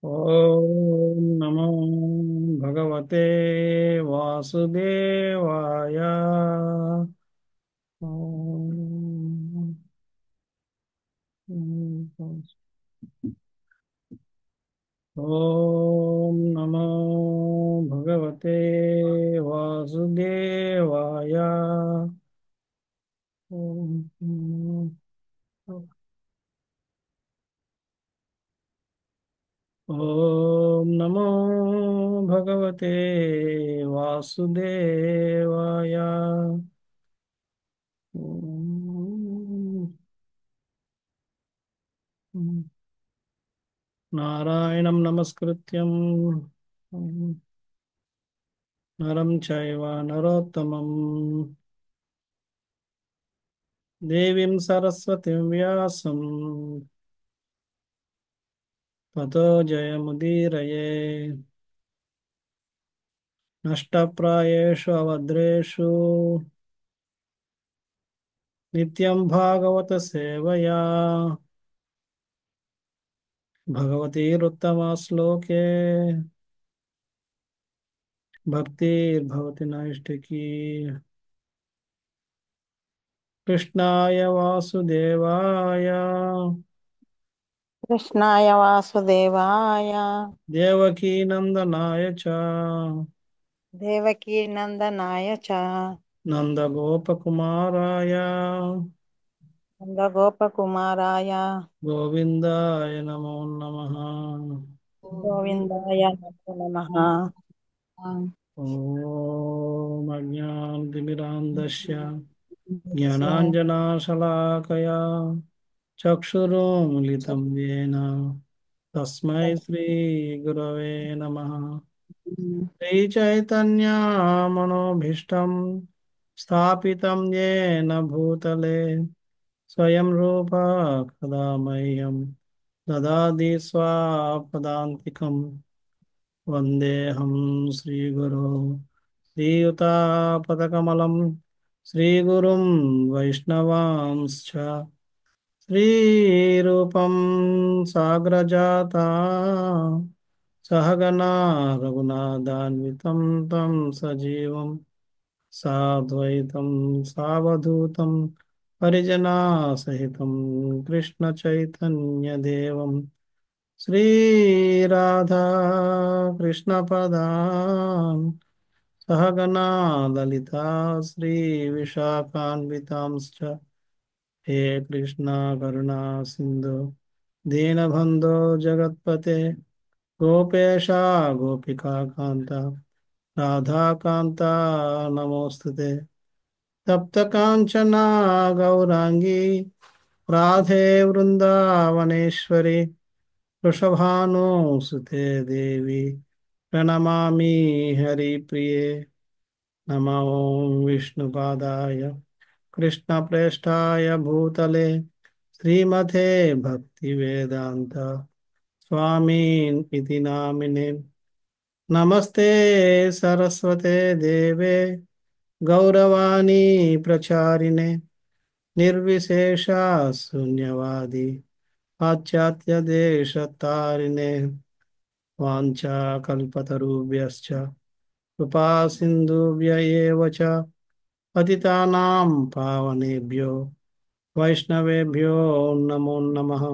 ఓం నమో భగవతే వాసుదేవాయ. ఓం ఓం నమో భగవతే వాసుదేవాయ. ఓం ఓం నమో భగవతే వాసుదేవాయ. ఓం నారాయణం నమస్కృత్యం నరం చైవ నరోత్తమం దేవీం సరస్వతిం వ్యాసం తతో జయముదీరయే. నష్టప్రాయేషు అవద్రేషు నిత్యం భాగవత సేవయా భగవతీరుత్తమ శ్లోకే భక్తిర్భవతి నైష్టికీ. కృష్ణాయ వాసుదేవాయ కృష్ణాయ వాసుదేవాయ దేవకీనందనాయ చ దేవకీ నందనాయ చ నందగోపకుమారాయ నందగోపకుమారాయ గోవిందాయ నమో నమః. గోవిందాయ నమో నమః. ఓం అజ్ఞానతిమిరాంధస్య జ్ఞానాంజనాశలాకయా చక్షురున్మిలితం येन తస్మై శ్రీ గురవే నమః. శ్రీచైతన్యమనోభీష్టం స్థాపితం येन భూతలే స్వయం రూప కదా మह्यं దదాతి స్వపదాంతికం. వందేహం శ్రీగురో శ్రీయుతాపదకమలం శ్రీగురుం వైష్ణవాంశ్చ శ్రీరూపం సాగ్రజాతా సహగణా రఘునాథాన్వితం తం సజీవం సాద్వైతం సావధూతం పరిజనా సహితం కృష్ణ చైతన్యదేవం శ్రీరాధా కృష్ణపదాం సహగణా లలితా శ్రీ విశాఖాన్వితాంశ్చ. హే కృష్ణ కరుణా సింధు దీనబంధో జగత్పతే గోపేశ గోపికా కాంత రాధాకాంత నమోస్తుతే. తప్త కాంచన గౌరాంగి రాధే వృందావనేశ్వరి వృషభానుసుతే దేవి ప్రణమామి హరిప్రియ. నమో విష్ణుపాదాయ కృష్ణప్రేష్టాయ భూతలే శ్రీమతే భక్తివేదాంత స్వామిన్ ఇతి నామినే. నమస్తే సరస్వతే దేవే గౌరవాణి ప్రచారిణే నిర్విశేష శూన్యవాది పాశ్చాత్య దేశతారిణే. వాంఛాకల్పతరుభ్యశ్చ కృపా సింధుభ్య ఏవ చ పతితానాం పావనేభ్యో వైష్ణవేభ్యో నమో నమః.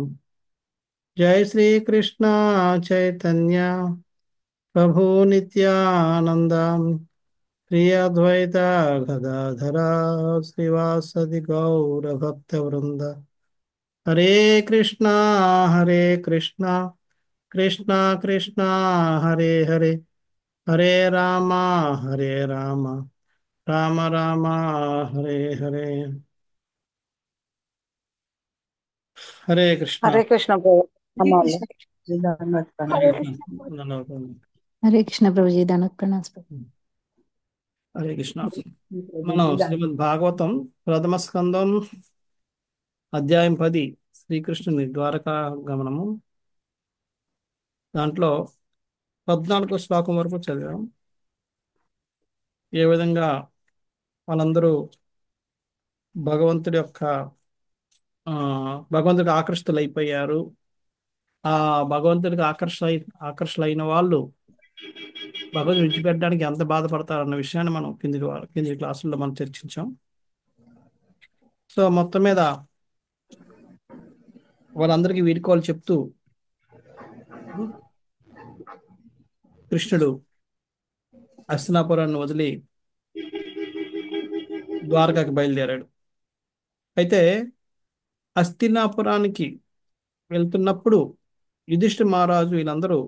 జై శ్రీ కృష్ణ చైతన్య ప్రభు నిత్యానంద శ్రీ అద్వైత గదాధర శ్రీవాసది గౌరభక్తవృంద. హరే కృష్ణ హరే కృష్ణ కృష్ణ కృష్ణ హరే హరే హరే రామ హరే రామ రామ రామ హరే హరే. హరే కృష్ణ. హరే కృష్ణ ప్రభు. हरे అమ్మాలి. कृष्ण दंडवत హరే प्रणाम। కృష్ణ. ధన్యవాదాలు. हरे कृष्ण प्रभु जी दंडवत प्रणाम प्रभु। హరే కృష్ణ. प्रभु మనం जी दंड శ్రీమద్ భాగవతం ప్రథమ స్కందం అధ్యాయం 10 శ్రీకృష్ణుని ద్వారకా గమనము. దాంట్లో 14 శ్లోకం వరకు చదివాం. ఏ విధంగా వాళ్ళందరూ భగవంతుడి యొక్క భగవంతుడికి ఆకృష్టులైపోయారు. ఆ భగవంతుడికి ఆకర్షణ అయిన వాళ్ళు భగవంతుడు విడిచిపెట్టడానికి ఎంత బాధపడతారన్న విషయాన్ని మనం కింది క్లాసుల్లో మనం చర్చించాం. సో మొత్తం మీద వాళ్ళందరికీ వీడ్కోలు చెప్తూ కృష్ణుడు హస్తినాపురాన్ని వదిలి ద్వారకాకి బయలుదేరాడు. అయితే హస్తినాపురానికి వెళ్తున్నప్పుడు యుధిష్ఠిర మహారాజు వీళ్ళందరూ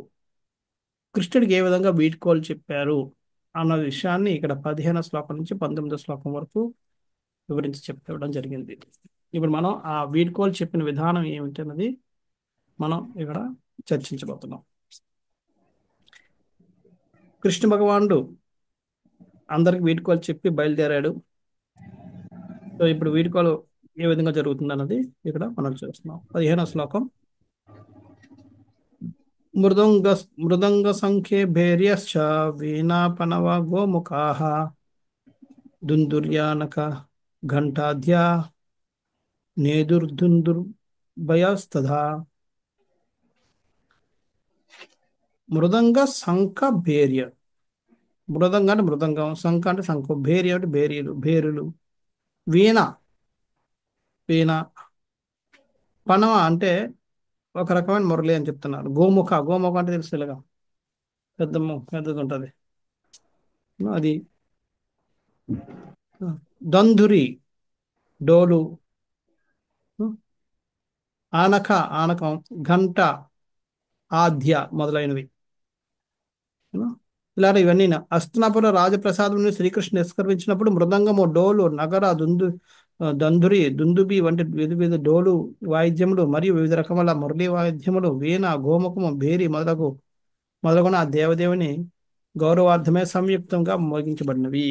కృష్ణుడికి ఏ విధంగా వీడ్కోలు చెప్పారు అన్న విషయాన్ని ఇక్కడ 15వ శ్లోకం నుంచి 19వ శ్లోకం వరకు వివరించి చెప్పడం జరిగింది. ఇప్పుడు మనం ఆ వీడ్కోలు చెప్పిన విధానం ఏమిటి అన్నది మనం ఇక్కడ చర్చించబోతున్నాం. కృష్ణ భగవానుడు అందరికి వీడ్కోలు చెప్పి బయలుదేరాడు. సో ఇప్పుడు వీడ్కోలు ఏ విధంగా జరుగుతుంది అన్నది ఇక్కడ మనం చూస్తున్నాం. 15వ శ్లోకం. మృదంగ మృదంగ సంఖ్యే భైర్యశ్చ వీణాపనవ గోముఖాః దుందుర్యానక ఘంటాధ్యా నేదుర్దుందుర్భయస్తథా. మృదంగ శంఖ భేర్య. మృదంగ అంటే మృదంగం, శంఖ అంటే శంఖం, భేర్య అంటే భేరులు, వీణ వీణ, పనవ అంటే ఒక రకమైన మురళి అని చెప్తున్నారు. గోముఖ అంటే తెలుసు ఇలాగా పెద్దది ఉంటుంది అది. దంధురి డోలు, ఆనకం, ఘంట, ఆద్య మొదలైనవి. ఇలాంటి ఇవన్నీ హస్తినాపుర రాజప్రసాదం నుండి శ్రీకృష్ణ నిష్కర్మించినప్పుడు మృదంగము, డోలు, నగర, దంధురి, దుందుబి వంటి వివిధ డోలు వాయిద్యములు మరియు వివిధ రకముల మురళీ వాయిద్యములు, వీణ, గోముఖము, భేరి మొదలగున ఆ దేవదేవుని గౌరవార్థమే సంయుక్తంగా మోగించబడినవి.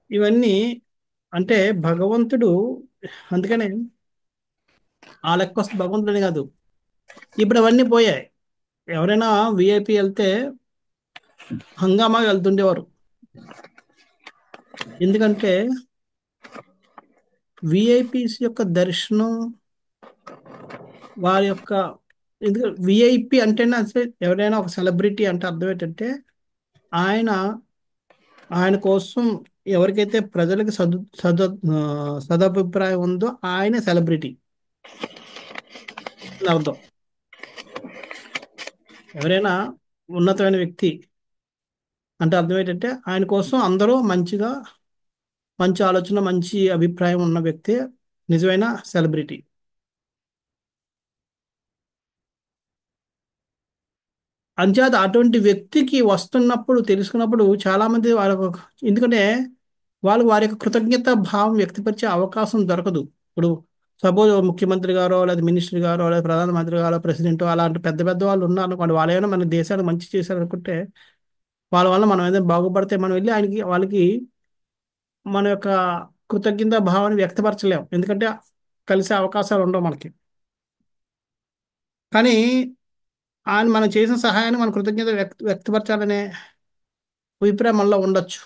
ఇవన్నీ అంటే భగవంతుడు, అందుకనే ఆ లెక్క వస్తే భగవంతుడని కాదు, ఇప్పుడు అవన్నీ పోయాయి. ఎవరైనా విఐపి వెళ్తే హంగామాగా వెళ్తుండేవారు. ఎందుకంటే విఐపిస్ యొక్క దర్శనం వారి యొక్క, ఎందుకంటే విఐపి అంటేనే అసలు ఎవరైనా ఒక సెలబ్రిటీ అంటే అర్థం ఏంటంటే ఆయన కోసం ఎవరికైతే ప్రజలకు సదభిప్రాయం ఉందో ఆయన సెలబ్రిటీ అని అర్థం. ఎవరైనా ఉన్నతమైన వ్యక్తి అంటే అర్థం ఏంటంటే ఆయన కోసం అందరూ మంచి ఆలోచన, మంచి అభిప్రాయం ఉన్న వ్యక్తి నిజమైన సెలబ్రిటీ. అంచేత అటువంటి వ్యక్తికి వస్తున్నప్పుడు తెలుసుకున్నప్పుడు చాలా మంది ఎందుకంటే వారి యొక్క కృతజ్ఞత భావం వ్యక్తపరిచే అవకాశం దొరకదు. ఇప్పుడు సపోజ్ ముఖ్యమంత్రి గారో లేదా మినిస్టర్ గారో లేదా ప్రధానమంత్రి గారో ప్రెసిడెంట్ అలాంటి పెద్ద పెద్ద వాళ్ళు ఉన్నారు అనుకోండి, వాళ్ళు ఏమైనా మన దేశానికి మంచి చేశారనుకుంటే వాళ్ళ వల్ల మనం ఏదైనా బాగుపడితే మనం వెళ్ళి వాళ్ళకి మన యొక్క కృతజ్ఞత భావాన్ని వ్యక్తపరచలేం, ఎందుకంటే కలిసే అవకాశాలు ఉండవు మనకి. కానీ ఆయన మనం చేసిన సహాయాన్ని మన కృతజ్ఞత వ్యక్తపరచాలనే అభిప్రాయం మనలో ఉండొచ్చు,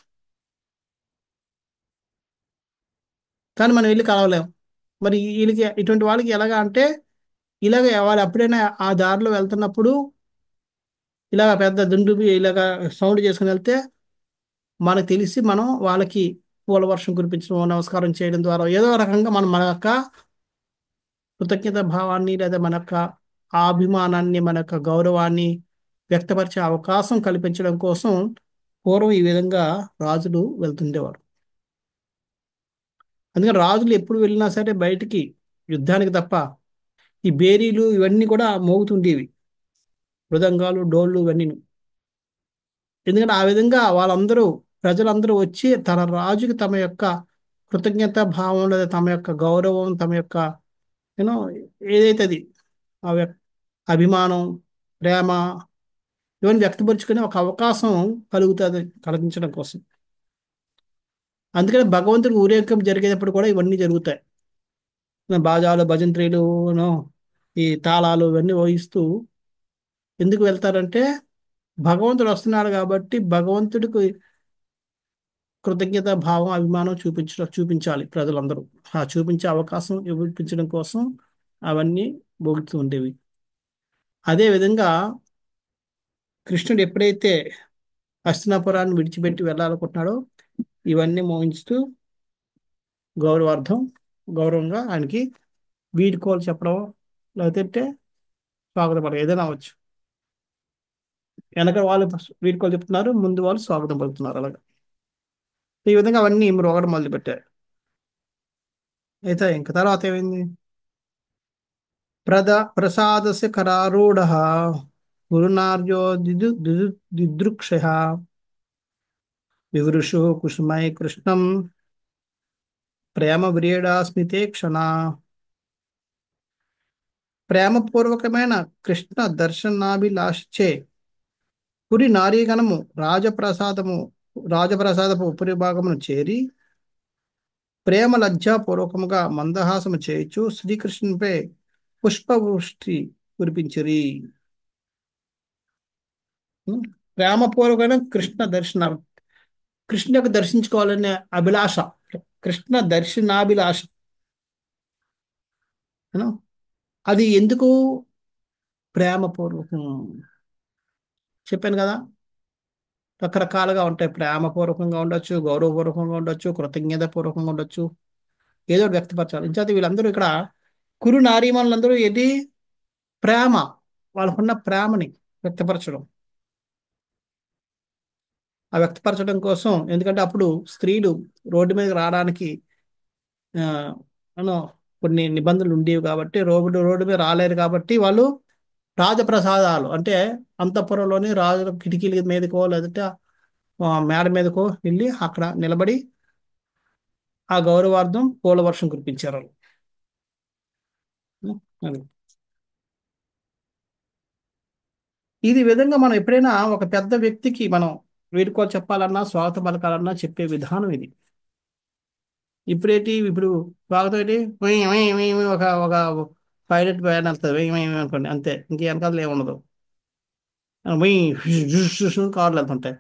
కానీ మనం వెళ్ళి కలవలేం. మరి ఇటువంటి వాళ్ళకి ఎలాగా అంటే ఇలాగ వాళ్ళు ఎప్పుడైనా ఆ దారిలో వెళ్తున్నప్పుడు ఇలాగ పెద్ద దుండుబి ఇలాగ సౌండ్ చేసుకుని వెళ్తే మనకు తెలిసి మనం వాళ్ళకి పూల వర్షం కురిపించడం, నమస్కారం చేయడం ద్వారా ఏదో రకంగా మనం మన యొక్క కృతజ్ఞత భావాన్ని లేదా మన యొక్క అభిమానాన్ని, మన యొక్క గౌరవాన్ని వ్యక్తపరిచే అవకాశం కల్పించడం కోసం పూర్వం ఈ విధంగా రాజులు వెళ్తుండేవారు. అందుకని రాజులు ఎప్పుడు వెళ్ళినా సరే బయటికి యుద్ధానికి తప్ప ఈ బేరీలు ఇవన్నీ కూడా మోగుతుండేవి, మృదంగాలు, డోళ్ళు ఇవన్నీ. ఎందుకంటే ఆ విధంగా ప్రజలందరూ వచ్చి తన రాజుకి తమ యొక్క కృతజ్ఞత భావం లేదా తమ యొక్క గౌరవం, తమ యొక్క యూనో ఏదైతే అది అభిమానం, ప్రేమ ఇవన్నీ వ్యక్తపరుచుకునే ఒక అవకాశం కలిగించడం కోసం. అందుకని భగవంతుడికి ఊరేగింపు జరిగేటప్పుడు కూడా ఇవన్నీ జరుగుతాయి. బాజాలు, భజంత్రీలు, ఈ తాళాలు ఇవన్నీ వహిస్తూ ఎందుకు వెళ్తారంటే భగవంతుడు వస్తున్నాడు కాబట్టి భగవంతుడికి కృతజ్ఞత భావం, అభిమానం చూపించాలి ప్రజలందరూ. ఆ చూపించే అవకాశం ఇప్పించడం కోసం అవన్నీ భోగుతూ ఉండేవి. అదే విధంగా కృష్ణుడు ఎప్పుడైతే హస్తినాపురాన్ని విడిచిపెట్టి వెళ్ళాలనుకుంటున్నాడో ఇవన్నీ మోహించుతూ గౌరవార్థం గౌరవంగా ఆయనకి వీడ్కోలు చెప్పడం, లేకపోతే స్వాగతం పలకడం ఏదైనా అవ్వచ్చు. వెనక వాళ్ళు వీడ్కోలు చెప్తున్నారు, ముందు వాళ్ళు స్వాగతం పలుకుతున్నారు. అలాగా ఈ విధంగా అవన్నీ మ్రోగడం మొదలుపెట్టారు. అయితే ఇంక తర్వాత ఏమైంది? ప్రసాదస్య కరారూఢ గురునార్యో దిదృక్ష వివృషు కుసుమై కృష్ణం ప్రేమ వ్రీడా స్మితే క్షణ. ప్రేమపూర్వకమైన కృష్ణ దర్శనాభిలాషించే పురి నారీగణము రాజప్రసాదపు ఉపరి భాగమును చేరి ప్రేమ లజ్జాపూర్వకముగా మందహాసము చేయుచు శ్రీకృష్ణునిపై పుష్పవృష్టి కురిపించిరి. ప్రేమపూర్వకమైన కృష్ణ దర్శనం, కృష్ణ యొక్క దర్శించుకోవాలనే అభిలాష, కృష్ణ దర్శనాభిలాష. you know, అది ఎందుకు ప్రేమపూర్వకం చెప్పాను కదా. రకరకాలుగా ఉంటాయి. ప్రేమపూర్వకంగా ఉండొచ్చు, గౌరవపూర్వకంగా ఉండొచ్చు, కృతజ్ఞత పూర్వకంగా ఉండొచ్చు, ఏదో ఒకటి వ్యక్తపరచాలి. ఇంచేత వీళ్ళందరూ ఇక్కడ కురు నారీమణులందరూ ఏది ప్రేమ, వాళ్ళకున్న ప్రేమని వ్యక్తపరచడం. ఆ వ్యక్తపరచడం కోసం, ఎందుకంటే అప్పుడు స్త్రీలు రోడ్డు మీద రావడానికి ఆ, అను కొన్ని నిబంధనలు ఉండేవి కాబట్టి రోడ్డు మీద రాలేరు కాబట్టి వాళ్ళు రాజప్రసాదాలు అంటే అంతఃపురంలోని రాజుల కిటికీల మీదకో లేదంటే మేడ మీదకో వెళ్ళి అక్కడ నిలబడి ఆ గౌరవార్థం పూల వర్షం కురిపించారు వాళ్ళు. అది. ఇది విధంగా మనం ఎప్పుడైనా ఒక పెద్ద వ్యక్తికి మనం వీడుకోలు చెప్పాలన్నా స్వాగతం పలకాలన్నా చెప్పే విధానం ఇది. ఇప్పుడు స్వాగతం ఏంటి ఒక ఒక పైలట్ వ్యాన్ వస్తుంది అనుకోండి, అంతే. ఇంక వెనకాల ఏముండదు. కార్లు వెళ్తుంటాయి,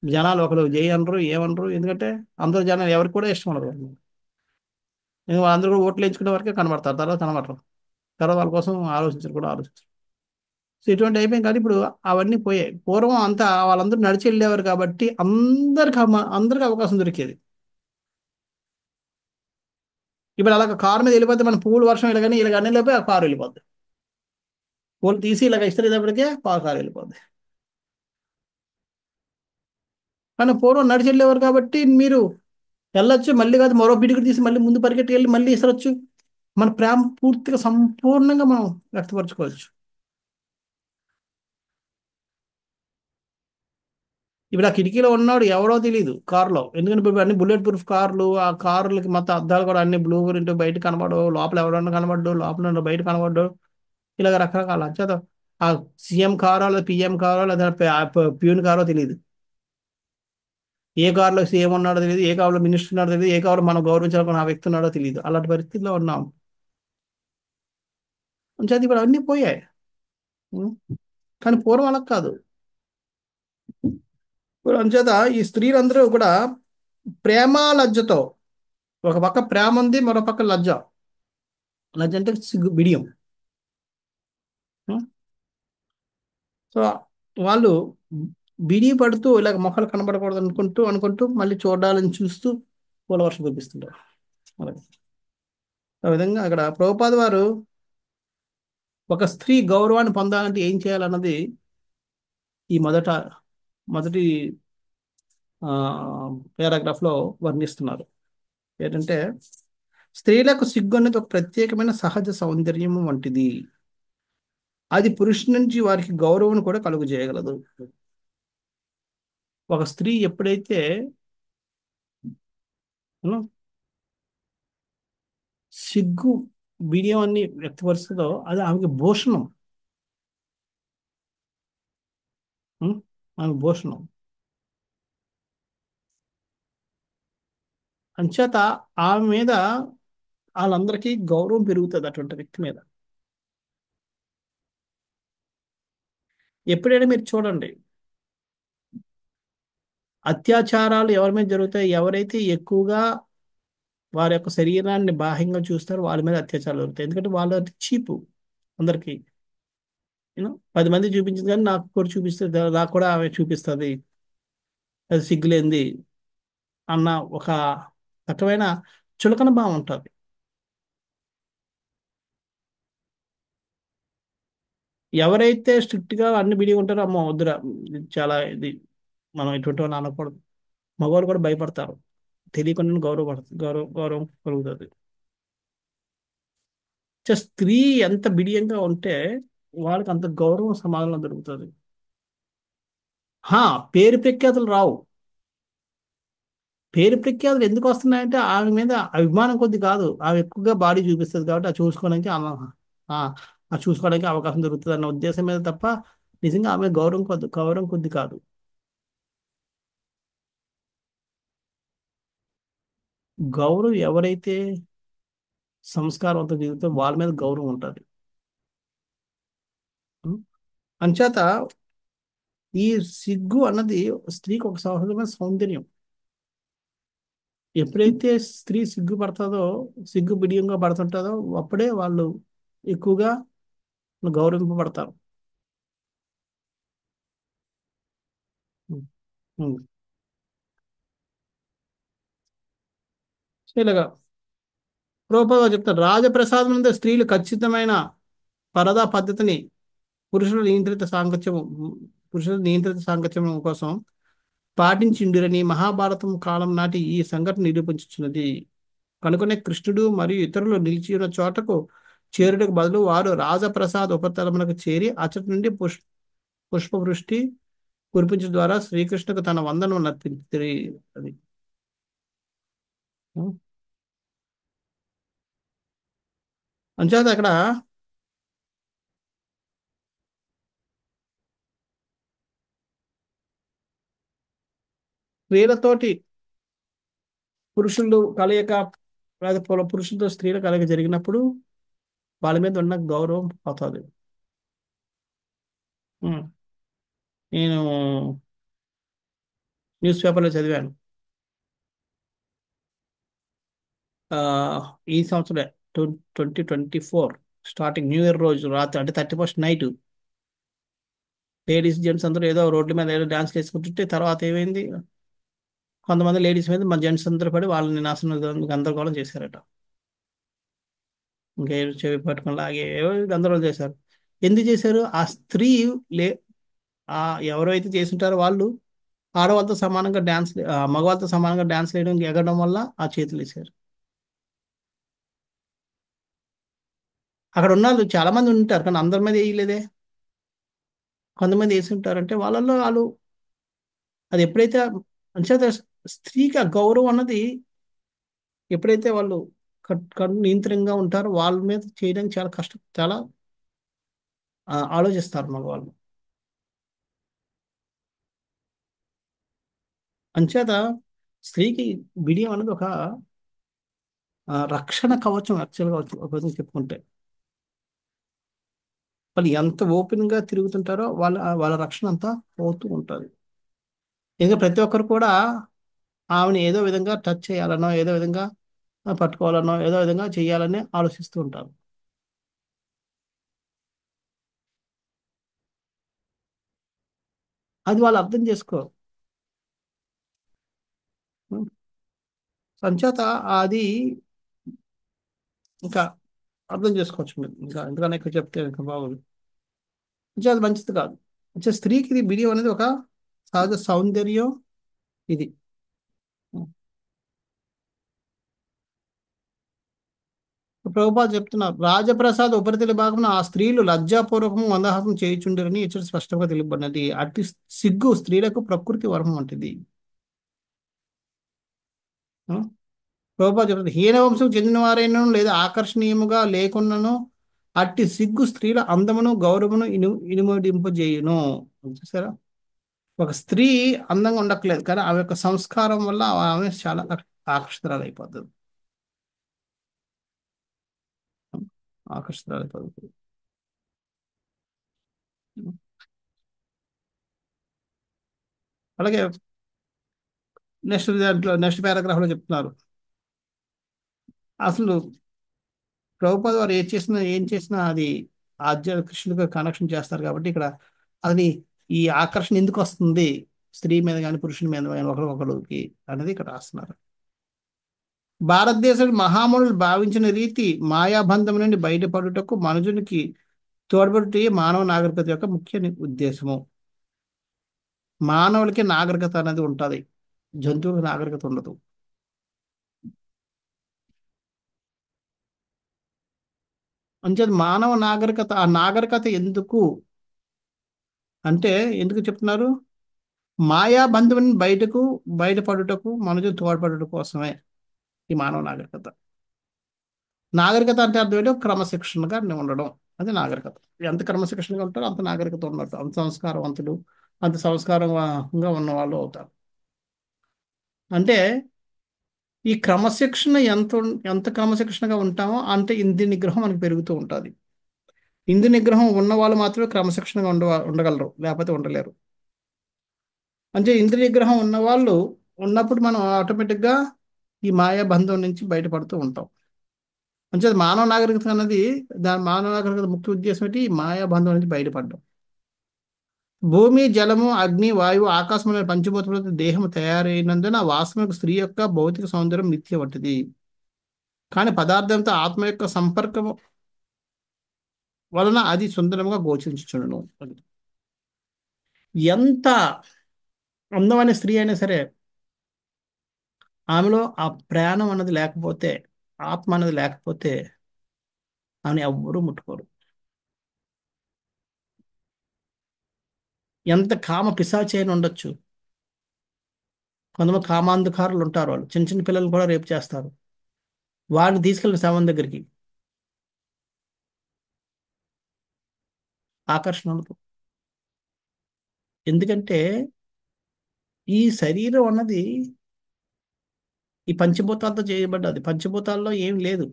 జనాలు ఒకరు జై అనరు ఏమనరు, ఎందుకంటే అందరు జనాలు ఎవరికి కూడా ఇష్టం ఉండదు. వాళ్ళందరూ కూడా ఓట్లు వేయించుకునే వరకే కనబడతారు, తర్వాత కనబడరు. తర్వాత వాళ్ళ కోసం ఆలోచించరు. సో ఇటువంటి అయిపోయింది. కానీ ఇప్పుడు అవన్నీ పోయాయి. పూర్వం అంతా వాళ్ళందరూ నడిచి వెళ్ళేవారు కాబట్టి అందరికి అవకాశం దొరికేది. ఇప్పుడు అలాగ కారు మీద వెళ్ళిపోతే మన పూలు వర్షం ఇలాగని లేకపోతే ఆ కారు వెళ్ళిపోద్ది. పూలు తీసి ఇలాగ ఇస్తేప్పటికే కారు వెళ్ళిపోద్ది. కానీ పూర్వం నడిచి వెళ్ళేవారు కాబట్టి మీరు వెళ్ళొచ్చు, మళ్ళీ కాదు మరో పిడికి తీసి మళ్ళీ ముందు పరిగెట్టి వెళ్ళి మళ్ళీ ఇసరొచ్చు. మన ప్రేమ పూర్తిగా సంపూర్ణంగా మనం వ్యక్తపరచుకోవచ్చు. ఇప్పుడు ఆ కిటికీలో ఉన్నాడు ఎవడో తెలియదు కారులో, ఎందుకంటే ఇప్పుడు అన్ని బుల్లెట్ ప్రూఫ్ కార్లు, ఆ కార్లకి మొత్తం అద్దాలు కూడా అన్ని బ్లూ గురించి బయట కనబడవు, లోపల ఎవడన్నా కనబడ్డు, లోపల బయట కనబడ్డు, ఇలాగ రకరకాల అంచేత ఆ సీఎం కారో లేదా పిఎం కారో లేదా ప్యూన్ కారో తెలియదు, ఏ కారులో సీఎం ఉన్నాడో తెలియదు, ఏ కారులో మినిస్టర్ ఉన్నాడో తెలియదు, ఏ కారులో మనం గౌరవించాలనుకున్న ఆ వ్యక్తి ఉన్నాడో తెలియదు. అలాంటి పరిస్థితిలో ఉన్నాం. అంచేత ఇప్పుడు అన్నీ పోయాయి. ఉం? కానీ పూర్వం అలా కాదు. ఇప్పుడు అంచేత ఈ స్త్రీలందరూ కూడా ప్రేమ లజ్జతో, ఒక పక్క ప్రేమ ఉంది, మరో పక్క లజ్జ. లజ్జ అంటే సిగ్గు బిడియం. ఉం? సో వాళ్ళు బిడి పడుతూ ఇలాగ మొక్కలు కనబడకూడదు అనుకుంటూ మళ్ళీ చూడాలని చూస్తూ పూల వర్షం కురిపిస్తుంటారు. అలాగే ఆ విధంగా అక్కడ ప్రభుపాద వారు ఒక స్త్రీ గౌరవాన్ని పొందాలంటే ఏం చేయాలన్నది ఈ మొదటి పారాగ్రాఫ్లో వర్ణిస్తున్నారు. ఏంటంటే స్త్రీలకు సిగ్గు అనేది ఒక ప్రత్యేకమైన సహజ సౌందర్యం వంటిది. అది పురుషుని నుంచి వారికి గౌరవం కూడా కలుగు చేయగలదు. ఒక స్త్రీ ఎప్పుడైతే సిగ్గు బిడియాన్ని వ్యక్తపరుస్తుందో అది ఆమెకి భూషణం. ఆమె భూషణం అంచేత ఆమె మీద వాళ్ళందరికీ గౌరవం పెరుగుతుంది అటువంటి వ్యక్తి మీద. ఎప్పుడైనా మీరు చూడండి, అత్యాచారాలు ఎవరి మీద జరుగుతాయి, ఎవరైతే ఎక్కువగా వారి యొక్క శరీరాన్ని బాహ్యంగా చూస్తారు, వాళ్ళ మీద అత్యాచారాలు జరుగుతాయి. ఎందుకంటే వాళ్ళు చీపు అందరికి. 10 మంది చూపించింది కానీ నాకు కూడా చూపిస్తుంది, నాకు కూడా ఆమె చూపిస్తుంది, అది సిగ్గులేంది అన్న ఒక రకమైన చులకన భావం ఉంటుంది. ఎవరైతే స్ట్రిక్ట్ గా అన్ని బిడి ఉంటారో అమ్మ వద్దురా, ఇది చాలా ఇది, మనం ఇటువంటి వాళ్ళు అనకూడదు. మగవాళ్ళు కూడా భయపడతారు, తెలియకుండా గౌరవం కలుగుతుంది. స్త్రీ ఎంత బిడియంగా ఉంటే వాళ్ళకి అంత గౌరవం సమాజంలో దొరుకుతుంది. హా, పేరు ప్రఖ్యాతులు రావు. పేరు ప్రఖ్యాతులు ఎందుకు వస్తున్నాయంటే ఆమె మీద అభిమానం కొద్ది కాదు, ఆమె ఎక్కువగా బాడీ చూపిస్తుంది కాబట్టి ఆ ఆ చూసుకోవడానికి అవకాశం దొరుకుతుంది అన్న ఉద్దేశం మీద తప్ప నిజంగా ఆమె గౌరవం కొద్ది కాదు. గౌరవం ఎవరైతే సంస్కారవంతం జీవితం వాళ్ళ మీద గౌరవం ఉంటుంది. అంచేత ఈ సిగ్గు అన్నది స్త్రీకి ఒక సహజమైన సౌందర్యం. ఎప్పుడైతే స్త్రీ సిగ్గుపడుతుందో, సిగ్గు బిడియంగా పడుతుంటుందో అప్పుడే వాళ్ళు ఎక్కువగా గౌరవింపబడతారు. ఉం. ఉం. సో ఇలాగా ప్రభుపాద చెప్తారు, రాజప్రసాదం నందు స్త్రీలు ఖచ్చితమైన పరదా పద్ధతిని పురుషుల నియంత్రిత సాంగత్యం పురుషుల నియంత్రిత సాంగత్యం కోసం పాటించిండిరని మహాభారతం కాలం నాటి ఈ సంఘటన నిరూపించుచున్నది. కనుకనే కృష్ణుడు మరియు ఇతరులు నిలిచి ఉన్న చోటకు చేరుటకు బదులు వారు రాజప్రసాద్ ఉపతలమునకు చేరి అచ్చటి నుండి పుష్పవృష్టి కురిపించడం ద్వారా శ్రీకృష్ణుకు తన వందనం నర్పించి అది. అంచేత అక్కడ స్త్రీలతోటి పురుషులు కలయిక, లేదా పురుషులతో స్త్రీల కలయిక జరిగినప్పుడు వాళ్ళ మీద ఉన్న గౌరవం పోతుంది. ఉం. నేను న్యూస్ పేపర్లో చదివాను. ఆ, ఈ సంవత్సరం 2024 స్టార్టింగ్ న్యూ ఇయర్ రోజు రాత్రి, అంటే 31st నైట్, లేడీస్ జెంట్స్ అందరూ ఏదో రోడ్ల మీద ఏదో డాన్స్ వేసుకుంటుంటే తర్వాత ఏమైంది, కొంతమంది లేడీస్ మీద మా జెంట్స్ అందరూ పడి వాళ్ళని నాశనం గందరగోళం చేశారట. ఇంకా చెవి పట్టుకొని లాగే ఏవో గందరగోళం చేశారు. ఎందుకు చేశారు? ఆ స్త్రీ లే ఆ ఎవరైతే చేస్తుంటారో వాళ్ళు ఆడవాళ్ళతో సమానంగా మగవాళ్ళతో సమానంగా డాన్స్ వేయడం, ఎగరడం వల్ల ఆ చేతులు వేశారు. అక్కడ ఉన్న వాళ్ళు చాలా మంది ఉంటారు కానీ అందరి మీద వేయలేదే. కొంతమంది వేసి ఉంటారంటే వాళ్ళల్లో వాళ్ళు అది ఎప్పుడైతే అంచేత స్త్రీకి ఆ గౌరవం అన్నది ఎప్పుడైతే వాళ్ళు నియంత్రణగా ఉంటారో వాళ్ళ మీద చేయడానికి చాలా కష్టం, చాలా ఆలోచిస్తారు మగవాళ్ళు. అంచేత స్త్రీకి బిడియం అనేది ఒక రక్షణ కవచం, యాక్చువల్గా ఒక విధంగా చెప్పుకుంటే. వాళ్ళు ఎంత ఓపెన్ గా తిరుగుతుంటారో వాళ్ళ రక్షణ అంతా పోతూ ఉంటుంది. ఇంకా ప్రతి ఒక్కరు కూడా ఆమెను ఏదో విధంగా టచ్ చేయాలనో, ఏదో విధంగా పట్టుకోవాలనో, ఏదో విధంగా చేయాలని ఆలోచిస్తూ ఉంటారు. అది వాళ్ళు అర్థం చేసుకోరు. సంచేత అది ఇంకా అర్థం చేసుకోవచ్చు మీరు, ఇంకా ఎందుకన్నా ఇక్కడ చెప్తే ఇంకా బాగుంది. అంటే అది మంచిది కాదు. అంటే స్త్రీకి ఇది బిడియం అనేది ఒక సహజ సౌందర్యం ఇది. ప్రభుపాద చెప్తున్నారు, రాజప్రసాద్ ఉపరితల భాగమున ఆ స్త్రీలు లజ్జాపూర్వకము మందహాసం చేయుచుండరని ఇచ్చట స్పష్టంగా తెలుపబడినది. అట్టి సిగ్గు స్త్రీలకు ప్రకృతి వరం వంటిది. ఆ? ప్రభుపాద చెప్తున్నారు, హీన వంశం చెందిన వారైనను లేదా ఆకర్షణీయముగా లేకున్నను అట్టి సిగ్గు స్త్రీల అందమును గౌరవమును ఇనుమడింపజేయును. చూసారా, ఒక స్త్రీ అందంగా ఉండట్లేదు కానీ ఆమె యొక్క సంస్కారం వల్ల ఆమె చాలా ఆకర్షితురాలైపోతుంది. ఆకర్షితురాలైపోతుంది. అలాగే నెక్స్ట్ పారాగ్రాఫ్ లో చెప్తున్నారు, అసలు ప్రభుపాద వారు ఏం చేసినా అది కృష్ణుడికి కనెక్షన్ చేస్తారు కాబట్టి ఇక్కడ అది ఈ ఆకర్షణ ఎందుకు వస్తుంది స్త్రీ మీద కానీ పురుషుని మీద కానీ ఒకరికొకరికి అనేది ఇక్కడ రాస్తున్నారు. భారతదేశం మహామునులు భావించిన రీతి మాయాబంధం నుండి బయటపడుటకు మనుషునికి తోడ్పడుటే మానవ నాగరికత యొక్క ముఖ్య ఉద్దేశము. మానవులకి నాగరికత అనేది ఉంటుంది, జంతువులకు నాగరికత ఉండదు. అంచేత మానవ నాగరికత, ఆ నాగరికత ఎందుకు అంటే ఎందుకు చెప్తున్నారు? మాయా బంధువుని బయటపడుటకు మనుషులు తోడ్పడుట కోసమే ఈ మానవ నాగరికత. నాగరికత అంటే అర్థం ఏంటో క్రమశిక్షణగా ఉండడం, అది నాగరికత. ఎంత క్రమశిక్షణగా ఉంటారో అంత నాగరికత ఉన్నట్టు, అంత సంస్కారవంతులు, అంత సంస్కారంగా ఉన్న వాళ్ళు అవుతారు. అంటే ఈ క్రమశిక్షణ ఎంత క్రమశిక్షణగా ఉంటామో అంత ఇంద్రియ నిగ్రహం మనకు పెరుగుతూ ఉంటుంది. ఇంద్రియ నిగ్రహం ఉన్న వాళ్ళు మాత్రమే క్రమశిక్షణగా ఉండగలరు, లేకపోతే ఉండలేరు. అంటే ఇంద్రియ నిగ్రహం ఉన్న వాళ్ళు ఉన్నప్పుడు మనం ఆటోమేటిక్గా ఈ మాయా బంధం నుంచి బయటపడుతూ ఉంటాం. అంటే మానవ నాగరికత అన్నది, మానవ నాగరికత ముఖ్య ఉద్దేశం ఏంటి? ఈ మాయా బంధం నుంచి బయటపడడం. భూమి, జలము, అగ్ని, వాయువు, ఆకాశం అనే పంచభూతములతో దేహం తయారైనందున వాస్తవిక స్త్రీ యొక్క భౌతిక సౌందర్యం మిథ్య వంటిది. కానీ పదార్థంతో ఆత్మ యొక్క సంపర్కం వలన అది సుందరంగా గోచరించుచుండును. ఎంత అందమైన స్త్రీ అయినా సరే ఆమెలో ఆ ప్రాణం అన్నది లేకపోతే, ఆత్మ అన్నది లేకపోతే ఆమెను ఎవ్వరూ ముట్టుకోరు. ఎంత కామ పిశాచి అయినా ఉండొచ్చు. కొంతమంది కామాంధకారులు ఉంటారు, వాళ్ళు చిన్న చిన్న పిల్లలు కూడా రేపు చేస్తారు. వాడిని తీసుకెళ్ళిన శవం దగ్గరికి ఆకర్షణ ఉండదు. ఎందుకంటే ఈ శరీరం అన్నది ఈ పంచభూతాలతో చేయబడ్డది. పంచభూతాల్లో ఏం లేదు.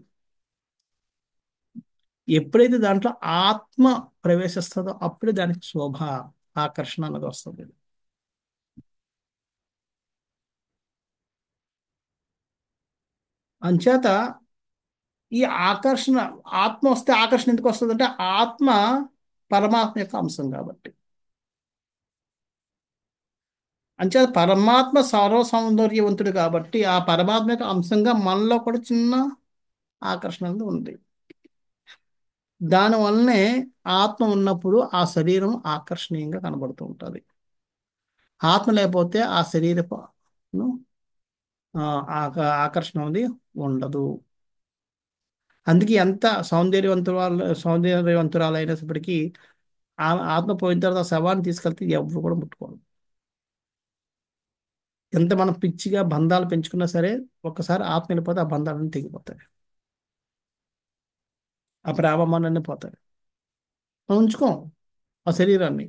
ఎప్పుడైతే దాంట్లో ఆత్మ ప్రవేశిస్తుందో అప్పుడే దానికి శోభ, ఆకర్షణ అన్నది వస్తుంది. అంచేత ఈ ఆకర్షణ, ఆత్మ వస్తే ఆకర్షణ ఎందుకు వస్తుంది అంటే ఆత్మ పరమాత్మ యొక్క అంశం కాబట్టి. అంచేత పరమాత్మ సర్వ సౌందర్యవంతుడు కాబట్టి ఆ పరమాత్మ యొక్క అంశంగా మనలో కూడా చిన్న ఆకర్షణ అనేది ఉంది. దానివల్లనే ఆత్మ ఉన్నప్పుడు ఆ శరీరం ఆకర్షణీయంగా కనబడుతూ ఉంటుంది. ఆత్మ లేకపోతే ఆ శరీరపు ఆకర్షణ అనేది ఉండదు. అందుకే ఎంత సౌందర్యవంతురాలైనప్పటికీ ఆత్మ పోయిన తర్వాత శవాన్ని తీసుకెళ్తే ఎవరు కూడా ముట్టుకోరు. ఎంత మనం పిచ్చిగా బంధాలు పెంచుకున్నా సరే ఒక్కసారి ఆత్మ వెళ్ళిపోతే ఆ బంధాలన్నీ తెగిపోతాయి, ఆ ప్రేమమానన్నీ పోతాయి. మనం ఉంచుకోం ఆ శరీరాన్ని,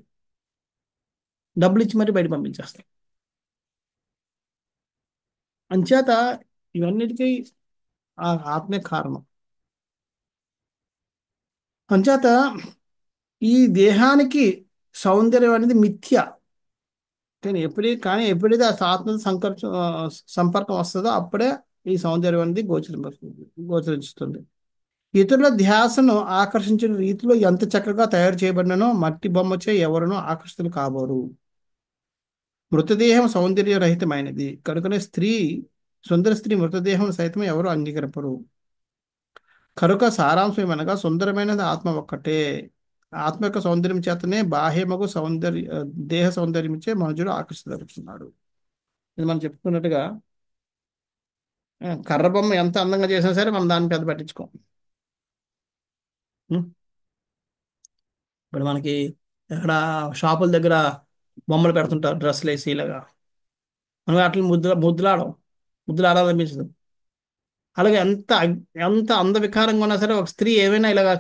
డబ్బులు ఇచ్చి మరీ బయట పంపించేస్తాం. అంచేత ఇవన్నిటికీ ఆ ఆత్మే కారణం. అంచేత ఈ దేహానికి సౌందర్యం అనేది మిథ్య. కానీ ఎప్పుడైతే ఆ ఆత్మ సంపర్కం వస్తుందో అప్పుడే ఈ సౌందర్యం అనేది గోచరిస్తుంది. ఇతరుల ధ్యాసను ఆకర్షించిన రీతిలో ఎంత చక్కగా తయారు చేయబడినో మట్టి బొమ్మచే ఎవరునూ ఆకర్షితులు కాబోరు. మృతదేహం సౌందర్యరహితమైనది కనుకనే సుందర స్త్రీ మృతదేహం సైతం ఎవరు అంగీకరింపరు. కనుక సారాంశం ఏమనగా సుందరమైనది ఆత్మ ఒక్కటే. ఆత్మ యొక్క సౌందర్యం చేతనే బాహ్యమగు దేహ సౌందర్యం ఇచ్చే మనుషుడు ఆకర్షితుడుతున్నాడు. ఇది మనం చెప్పుకున్నట్టుగా కర్ర బొమ్మ ఎంత అందంగా చేసినా సరే మనం దాన్ని పెద్ద పట్టించుకోం. ఇప్పుడు మనకి ఎక్కడ షాపుల దగ్గర బొమ్మలు పెడుతుంటారు, డ్రెస్సులు వేసి ఇలాగా, మనం అట్లా ముద్దులాడాలనిపించదు. అలాగే ఎంత అందవికారంగా ఉన్నా సరే ఒక స్త్రీ ఏమైనా ఇలాగా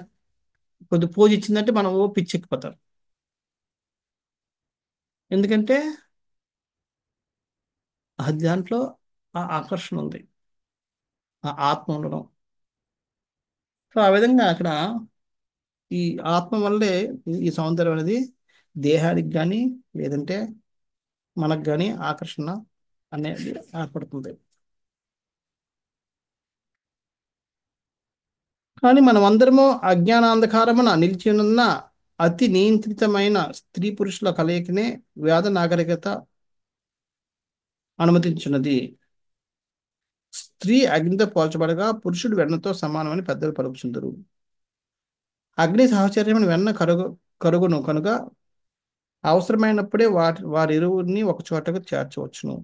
కొద్ది పోజ్ ఇచ్చిందంటే మనం పిచ్చెక్కిపోతారు. ఎందుకంటే అది దాంట్లో ఆ ఆకర్షణ ఉంది, ఆ ఆత్మ ఉండడం. సో ఆ విధంగా అక్కడ ఈ ఆత్మ వల్లే ఈ సౌందర్యం అనేది దేహానికి కానీ లేదంటే మనకు కానీ ఆకర్షణ అనేది ఏర్పడుతుంది. కానీ మనం అందరము అజ్ఞానాంధకారమున నిలిచినున్న అతి నియంత్రితమైన స్త్రీ పురుషుల కలయికనే వేద నాగరికత అనుమతించినది. స్త్రీ అగ్నితో పోల్చబడగా పురుషుడు వెన్నతో సమానమని పెద్దలు పలుకుచుందరు. అగ్ని సహచర్యమైన వెన్న కరుగును కనుక అవసరమైనప్పుడే వారిరువురిని ఒక చోటకు చేర్చవచ్చును.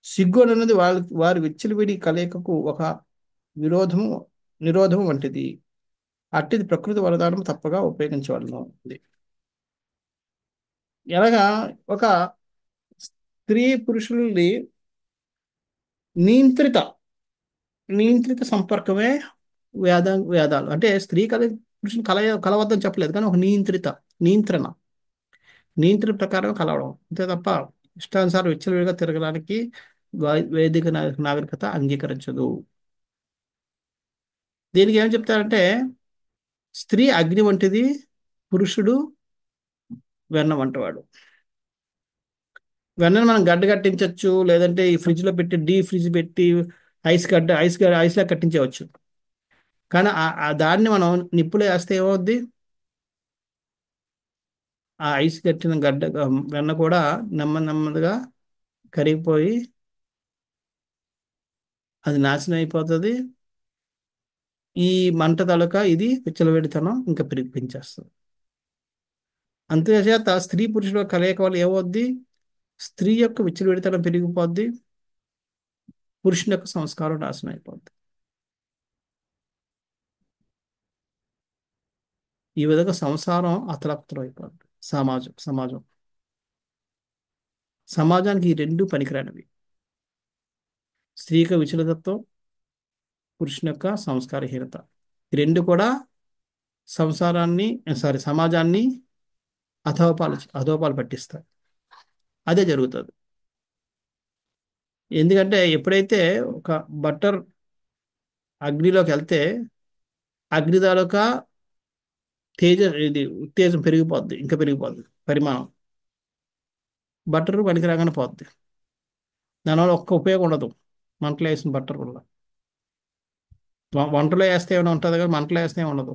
సిగ్గు అనేది వారి విచ్చలవిడి కలయికకు ఒక విరోధము నిరోధము వంటిది. అట్టిది ప్రకృతి వరదానం తప్పగా ఉపయోగించవలను. ఎలాగా ఒక స్త్రీ పురుషుల్ని నియంత్రిత నియంత్రిత సంపర్కమే వేదాలు అంటే స్త్రీ పురుషుని కలవద్దని చెప్పలేదు, కానీ ఒక నియంత్రణ నియంత్రణ ప్రకారం కలవడం అంతే తప్ప ఇష్టానుసారం విచ్చలవిడిగా తిరగడానికి వేదిక నాగరికత అంగీకరించదు. దీనికి ఏం చెప్తారంటే స్త్రీ అగ్ని వంటిది, పురుషుడు వెన్న వంటవాడు. వెన్నను మనం గడ్డ కట్టించవచ్చు, లేదంటే ఈ ఫ్రిడ్జ్లో పెట్టి ఫ్రిడ్జ్ పెట్టి ఐస్లా కట్టించవచ్చు. కానీ ఆ దాన్ని మనం నిప్పులో వేస్తే ఏమవుద్ది? ఆ ఐస్ కట్టిన వెన్న కూడా నెమ్మదిగా కరిగిపోయి అది నాశనం అయిపోతుంది. ఈ మంట తలక ఇది విచ్చలవిడితనం ఇంకా పెంచేస్తుంది. అంతేచేత స్త్రీ పురుషుల కలయిక వల్ల ఏమవుద్ది? స్త్రీ యొక్క విచ్చలవిడితనం పెరిగిపోద్ది, పురుషుని యొక్క సంస్కారం నాశనం అయిపోద్ది. ఈ విధంగా సంసారం అతలాకుతలం అయిపోద్ది. సమాజానికి ఈ రెండు పనికిరానివి. స్త్రీ యొక్క విచలితత్వం, పురుషుని యొక్క సంస్కారహీనత, ఈ రెండు కూడా సమాజాన్ని అధోపాలు పట్టిస్తాయి. అదే జరుగుతుంది. ఎందుకంటే ఎప్పుడైతే ఒక బట్టర్ అగ్నిలోకి వెళ్తే అగ్ని తాలూకా ఉత్తేజం పెరిగిపోద్ది, ఇంకా పెరిగిపోద్ది పరిమాణం. బట్టరు పనికి రాగానే పోద్ది. దానివల్ల ఒక్క ఉపయోగం ఉండదు. మంటలో వేసిన బట్టర్ వల్ల వంటలో వేస్తే ఏమైనా ఉంటుంది, కానీ మంటలో వేస్తే ఏమి ఉండదు.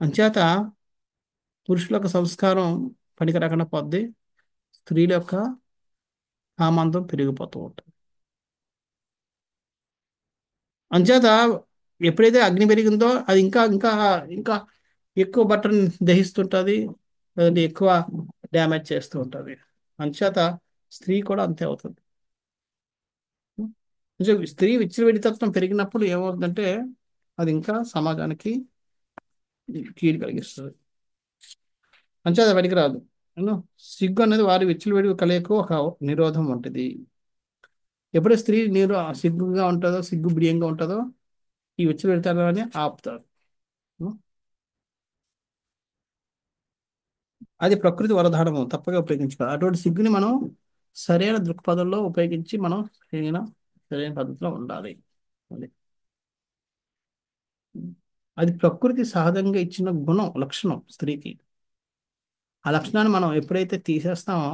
అంచేత పురుషుల యొక్క సంస్కారం పనికి రాకుండా పోద్ది, స్త్రీల యొక్క కామాంతం పెరిగిపోతూ ఉంటుంది. అంచేత ఎప్పుడైతే అగ్ని పెరిగిందో అది ఇంకా ఇంకా ఇంకా ఎక్కువ బట్టర్ని దహిస్తుంటుంది, లేదంటే ఎక్కువ డ్యామేజ్ చేస్తూ ఉంటుంది. అంచేత స్త్రీ కూడా అంతే అవుతుంది. స్త్రీ విచ్చలవిడితత్వం పెరిగినప్పుడు ఏమవుతుందంటే అది ఇంకా సమాజానికి కీడు కలిగిస్తుంది. అంచేత పనికిరాదు. సిగ్గు అనేది వారి విచ్చలవిడి కలయికు ఒక నిరోధం వంటిది. ఎప్పుడైతే స్త్రీ సిగ్గుగా ఉంటుందో, సిగ్గు బిడియంగా ఉంటుందో, ఈ విచ్చలవిడితనాన్ని ఆపుతారు. అది ప్రకృతి వరదానము తప్పగా ఉపయోగించుకోవాలి. అటువంటి సిగ్గుని మనం సరైన దృక్పథంలో ఉపయోగించి మనం సరైన పద్ధతిలో ఉండాలి. అది ప్రకృతి సహజంగా ఇచ్చిన లక్షణం స్త్రీకి. ఆ లక్షణాన్ని మనం ఎప్పుడైతే తీసేస్తామో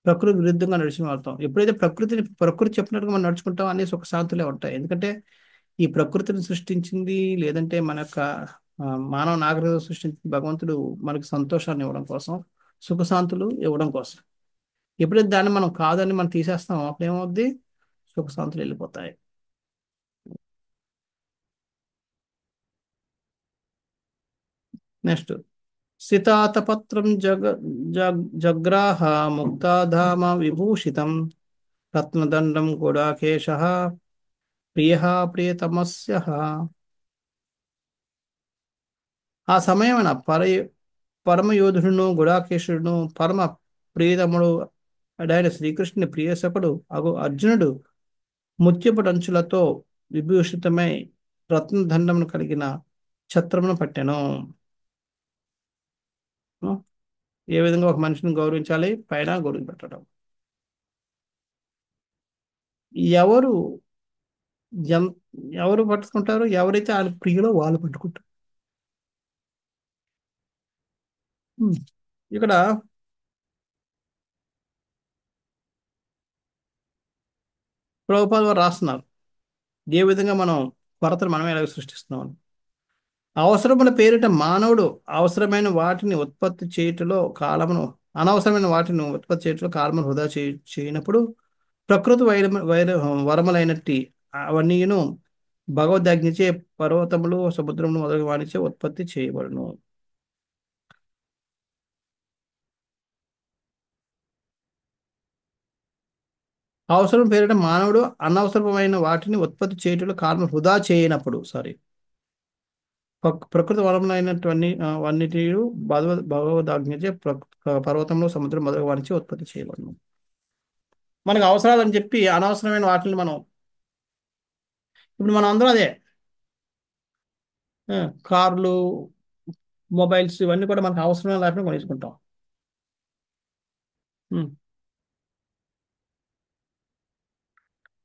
ప్రకృతి విరుద్ధంగా నడిచిన వాడతాం. ఎప్పుడైతే ప్రకృతి చెప్పినట్టుగా మనం నడుచుకుంటాం, అన్ని సుఖశాంతులే ఉంటాయి. ఎందుకంటే ఈ ప్రకృతిని సృష్టించింది, లేదంటే మన యొక్క మానవ నాగరికత సృష్టించింది భగవంతుడు మనకి సంతోషాన్ని ఇవ్వడం కోసం, సుఖశాంతులు ఇవ్వడం కోసం. ఎప్పుడైతే దాన్ని మనం కాదని మనం తీసేస్తామో అప్పుడు ఏమవుద్ది? సుఖశాంతులు వెళ్ళిపోతాయి. నెక్స్ట్ సితాతపత్రం జగ్రాహ ముక్తాధామ విభూషితం రత్నదండం గుడాకేశ ప్రియ ప్రియతమస్య. ఆ సమయమైన పరమయోధుడును గుడాకేశుడును పరమ ప్రియతముడు అడైన శ్రీకృష్ణుని ప్రియసకుడు అర్జునుడు ముత్యపుటంచులతో విభూషితమై రత్నదండమును కలిగిన ఛత్రమును పట్టెను. ఏ విధంగా ఒక మనిషిని గౌరవించాలి? పైన గొడుగు పెట్టడం. ఎవరు పట్టుకుంటారు? ఎవరైతే వాళ్ళ ప్రియులో వాళ్ళు పట్టుకుంటారు. ఇక్కడ ప్రభుపాద వారు రాస్తున్నారు ఏ విధంగా మనం కొరతను మనమే ఎలాగ సృష్టిస్తున్నాం. అవసరముల పేరిట మానవుడు అవసరమైన వాటిని ఉత్పత్తి చేయుటలో కాలమును అనవసరమైన వాటిని ఉత్పత్తి చేయుటలో కాలమును వృధా చేయనప్పుడు ప్రకృతి వరములైనట్టి అవన్నీను భగవద్జ్ఞచే పర్వతములు సముద్రములు మొదలగు వానిచే ఉత్పత్తి చేయబడును. అవసరం పేరిట మానవుడు అనవసరమైన వాటిని ఉత్పత్తి చేయటంలో కారణం వృధా చేయనప్పుడు ప్రకృతి వరములైనటువంటి అన్నిటి భగవద్జ్ఞచే పర్వతంలో సముద్రం మొదలగు వానిచే ఉత్పత్తి చేయబడును. మనకు అవసరాలని చెప్పి అనవసరమైన వాటిని మనం ఇప్పుడు మనం అందరం అదే కార్లు, మొబైల్స్ ఇవన్నీ కూడా మనకు అవసరమైన వాటిని కొనేసుకుంటాం. ఉం.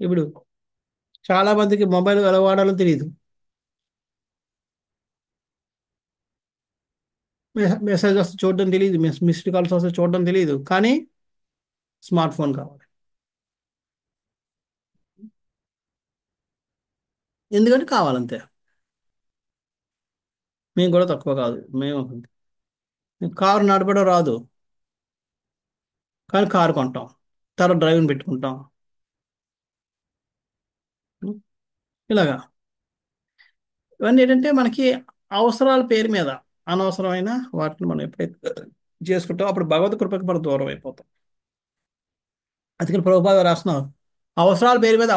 ఇప్పుడు చాలా మందికి మొబైల్ ఎలా వాడాలో తెలియదు. మెసేజ్ వస్తే చూడడం తెలియదు, మిస్డ్ కాల్స్ వస్తే చూడడం తెలియదు, కానీ స్మార్ట్ ఫోన్ కావాలి. ఎందుకంటే కావాలంతే. మేము కూడా తక్కువ కాదు. మేము కారు నడపడం రాదు, కానీ కారు కొంటాం, తర్వాత డ్రైవింగ్ పెట్టుకుంటాం. ఉం. ఇలాగా ఇవన్నీ ఏంటంటే మనకి అవసరాల పేరు మీద అనవసరమైన వాటిని మనం ఎప్పుడైతే చేసుకుంటాం అప్పుడు భగవత్ కృపకి మనం దూరం అయిపోతాం. అందుకని ప్రభుపాద రాస్తున్నాం అవసరాల పేరు మీద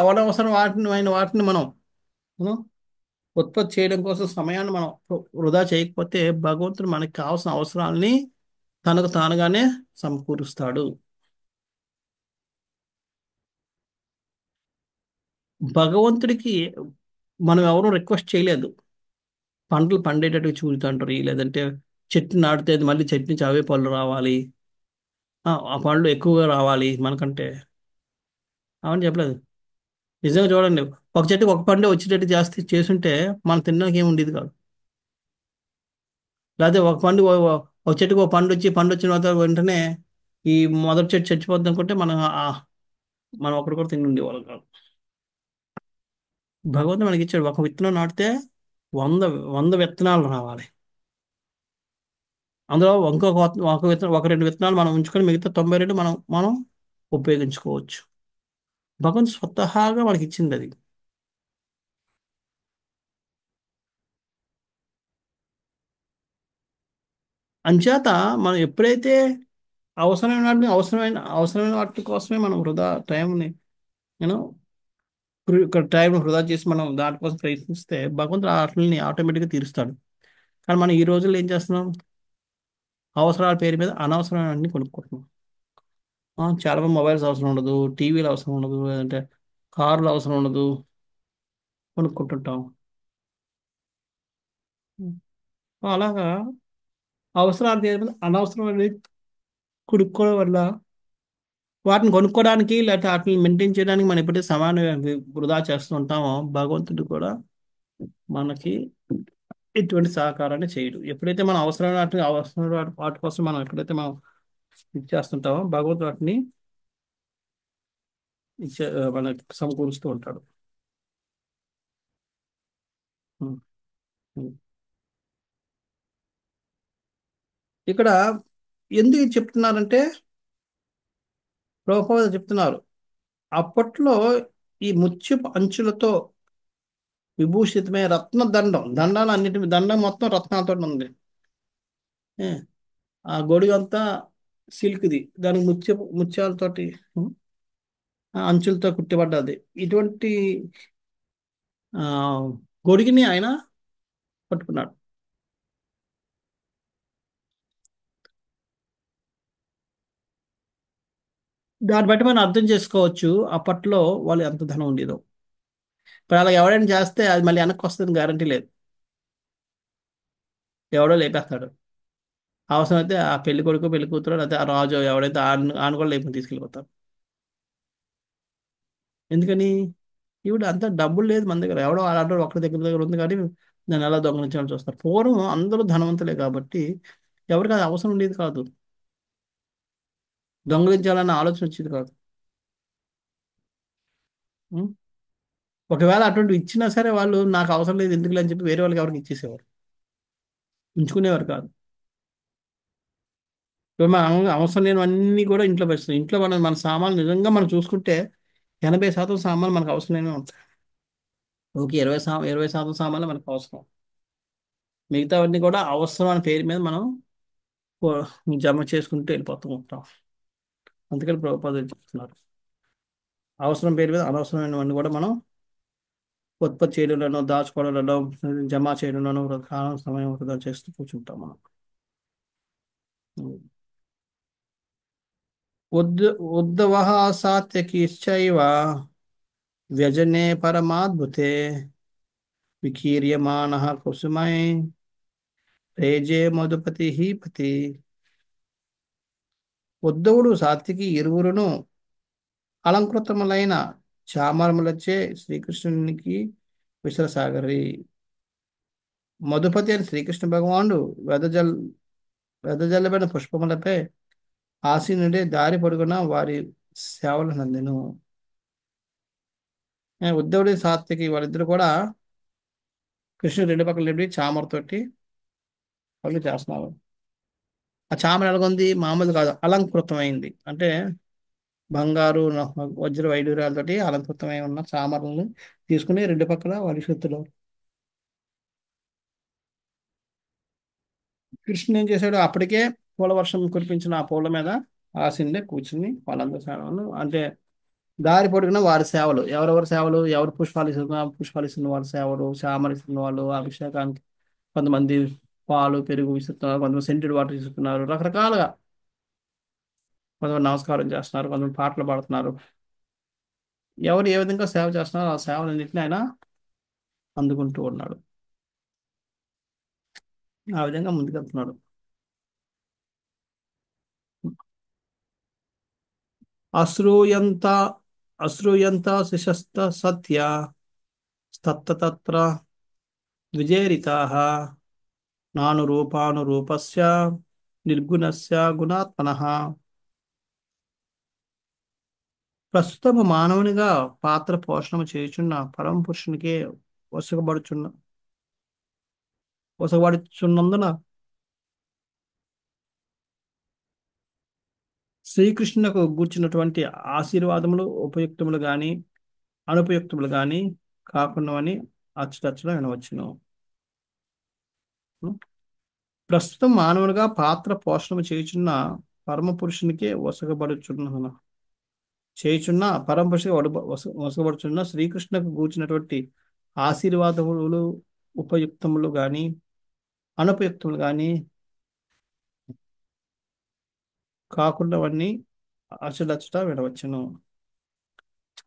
వాటిని మనం మనం ఉత్పత్తి చేయడం కోసం సమయాన్ని మనం వృధా చేయకపోతే భగవంతుడు మనకి కావాల్సిన అవసరాలని తనకు తానుగానే సమకూరుస్తాడు. భగవంతుడికి మనం ఎవరూ రిక్వెస్ట్ చేయలేదు పంటలు పండేటట్టు చూడుతుంటారు, లేదంటే చెట్టు నాటితే అది మళ్ళీ చెట్టు నుంచి అవే పళ్ళు రావాలి, ఆ పళ్ళు ఎక్కువగా రావాలి మనకంటే అవన్నీ చెప్పలేదు. నిజంగా చూడండి, ఒక చెట్టుకి ఒక పండు వచ్చేటట్టు చేస్తుంటే మనం తినడానికి ఏమి ఉండేది కాదు. లేకపోతే ఒక చెట్టుకు ఒక పండు వచ్చిన తర్వాత వెంటనే ఈ మొదటి చెట్టు చచ్చిపోద్ది అనుకుంటే మనం ఒకటి కూడా తిని ఉండేవాళ్ళం కాదు. భగవంతుడు మనకి ఇచ్చాడు, ఒక విత్తనం నాటితే 100 విత్తనాలు రావాలి. అందులో ఒక విత్తనం, 2 విత్తనాలు మనం ఉంచుకొని మిగతా 92 మనం మనం ఉపయోగించుకోవచ్చు. భగవంతుడు స్వతహాగా మనకి ఇచ్చింది అది. అంచేత మనం ఎప్పుడైతే అవసరమైన వాటి కోసమే మనం టైంని నేను టైం వృధా చేసి మనం దానికోసం ప్రయత్నిస్తే భగవంతుడు వాటిని ఆటోమేటిక్గా తీరుస్తాడు. కానీ మనం ఈ రోజుల్లో ఏం చేస్తున్నాం, అవసరాల పేరు మీద అనవసరమైన కొనుక్కుంటున్నాం. చాలా మంది మొబైల్స్ అవసరం ఉండదు, టీవీలు అవసరం ఉండదు, లేదంటే కార్లు అవసరం ఉండదు, కొనుక్కుంటుంటాం. అలాగా అవసరాల పేరు మీద అనవసరమైన కొనుక్కోవడం వల్ల వాటిని కొనుక్కోవడానికి లేకపోతే వాటిని మెయింటైన్ చేయడానికి మనం ఎప్పుడైతే వృధా చేస్తూ ఉంటామో భగవంతుడు కూడా మనకి ఎటువంటి సహకారాన్ని చేయడు. ఎప్పుడైతే మనం అవసరమైన వాటి కోసం మనం ఎప్పుడైతే మనం ఇది చేస్తుంటామో భగవంతుడు వాటిని మనకి సమకూరుస్తూ ఉంటాడు. ఉం. ఉం. ఇక్కడ ఎందుకు ఇది చెప్తున్నారంటే ప్రభుపాద చెప్తున్నారు, అప్పట్లో ఈ ముత్యపు అంచులతో విభూషితమైన దండం మొత్తం రత్నాలతో ఉంది. ఏ, ఆ గొడుగు అంతా సిల్క్ది, దానికి ముత్యాలతోటి అంచులతో కుట్టిపడ్డది. ఇటువంటి ఆ గొడుగుని ఆయన పట్టుకున్నాడు. దాన్ని బట్టి మనం అర్థం చేసుకోవచ్చు అప్పట్లో వాళ్ళు ఎంత ధనం ఉండేదో. ఇప్పుడు అలా ఎవరైనా చేస్తే అది మళ్ళీ వెనక్కి వస్తుంది గ్యారంటీ లేదు, ఎవడో లేపేస్తాడు. అవసరమైతే ఆ పెళ్లి కొడుకు పెళ్లి కూతురు లేకపోతే ఆ రాజు ఎవడైతే ఆయన కూడా లేపుని తీసుకెళ్ళిపోతారు. ఎందుకని ఇప్పుడు అంత డబ్బులు లేదు మన దగ్గర, ఎవడో ఆడో ఒకరి దగ్గర ఉంది కానీ దాన్ని ఎలా దొంగలించాలని చూస్తారు. పూర్వం అందరూ ధనవంతులే కాబట్టి ఎవరికి అది అవసరం ఉండేది కాదు, దొంగలించాలన్న ఆలోచన వచ్చేది కాదు. ఉం? ఒకవేళ అటువంటి ఇచ్చినా సరే వాళ్ళు నాకు అవసరం లేదు ఎందుకు అని చెప్పి వేరే వాళ్ళకి ఎవరికి ఇచ్చేసేవారు, ఉంచుకునేవారు కాదు. ఇప్పుడు మనం అవసరం లేనివన్నీ కూడా ఇంట్లో పెడతాం. ఇంట్లో మన సామాన్లు నిజంగా మనం చూసుకుంటే 80% సామాన్లు మనకు అవసరం లేనివి ఉంటాయి. ఓకే, 20% సామాన్లు మనకు అవసరం. మిగతావన్నీ కూడా అవసరం అనే పేరు మీద మనం ఓ- జమ చేసుకుంటూ వెళ్ళిపోతూ ఉంటాం. అందుకని ప్రభుపాదులు చెప్తున్నారు, అవసరం పేరు మీద అనవసరమైనవన్నీ కూడా మనం ఉత్పత్తి చేయడంలోనో దాచుకోవడంలోనో జమ చేయడంలోనో కాలం సమయం వృధా చేస్తూ కూర్చుంటాం మనం. ఉద్ ఉద్దవః సాత్యకిశ్చైవ వ్యజనే పరమాద్భుతే వికీర్యమాణః కుసుమై రేజే మధుపతి పతి. ఉద్ధవుడు సాత్వికి ఇరువురును అలంకృతములైన చామరములచే శ్రీకృష్ణునికి విసరసాగరి. మధుపతి అని శ్రీకృష్ణ భగవానుడు వెదజల్ వెదజల్లబడిన పుష్పములపై ఆసీనుడే దారి పొడుగున వారి సేవలు నందెను. ఉద్ధవుడి సాత్వికి వాళ్ళిద్దరు కూడా కృష్ణుడు రెండు పక్కల నిలబడి చామరతోటి వాళ్ళు చేస్తున్నారు. ఆ చామర ఎలాగొంది, మామూలు కాదు, అలంకృతమైంది. అంటే బంగారు వజ్ర వైడూర్యాలతోటి అలంకృతమై ఉన్న చామరలను తీసుకుని రెండు పక్కల వారి చేతిలో. కృష్ణుడు ఏం చేశాడు, అప్పటికే పూల వర్షం కురిపించిన ఆ పూల మీద ఆసీనుడే కూర్చుని వాళ్ళందరూ సేవలు అంటే దారి పొడుగున వారి సేవలు, ఎవరెవరి సేవలు, ఎవరు పుష్పాలు ఇస్తున్న పుష్పాలు ఇస్తున్న వాళ్ళ సేవలు, చామర ఇస్తున్న వాళ్ళు అభిషేకానికి, కొంతమంది పాలు పెరుగు ఇస్తున్నారు, కొంతమంది సెంటెడ్ వాటర్ ఇస్తున్నారు, రకరకాలుగా. కొంతమంది నమస్కారం చేస్తున్నారు, కొంతమంది పాటలు పాడుతున్నారు. ఎవరు ఏ విధంగా సేవ చేస్తున్నారో ఆ సేవలన్నింటినీ ఆయన అందుకుంటూ ఉన్నాడు. ఆ విధంగా ముందుకెళ్తున్నాడు. అశ్రూయంత అశ్రూయంత శిశస్త సత్య స్తత్ర ద్విజేరితాః నానురూపానురూపస్య నిర్గుణస్య గుణాత్మనః. ప్రస్తుతము మానవునిగా పాత్ర పోషణము చేయుచున్న పరమ పురుషునికే వసగబడుచున్న వసగబడుచున్నందున శ్రీకృష్ణునకు గూర్చినటువంటి ఆశీర్వాదములు ఉపయుక్తములు గాని అనుపయుక్తములు గాని కాకుండావని అచ్చటచ్చట వినవచ్చును. ప్రస్తుతం మానవునిగా పాత్ర పోషణము చేయుచున్న పరమ పురుషునికే పరమ పురుషునికి వసగబడుచున్న శ్రీకృష్ణకు గూర్చినటువంటి ఆశీర్వాదములు ఉపయుక్తములు గాని అనుపయుక్తములు గాని కాకుండావన్నీ అచ్చటచ్చట వినవచ్చును.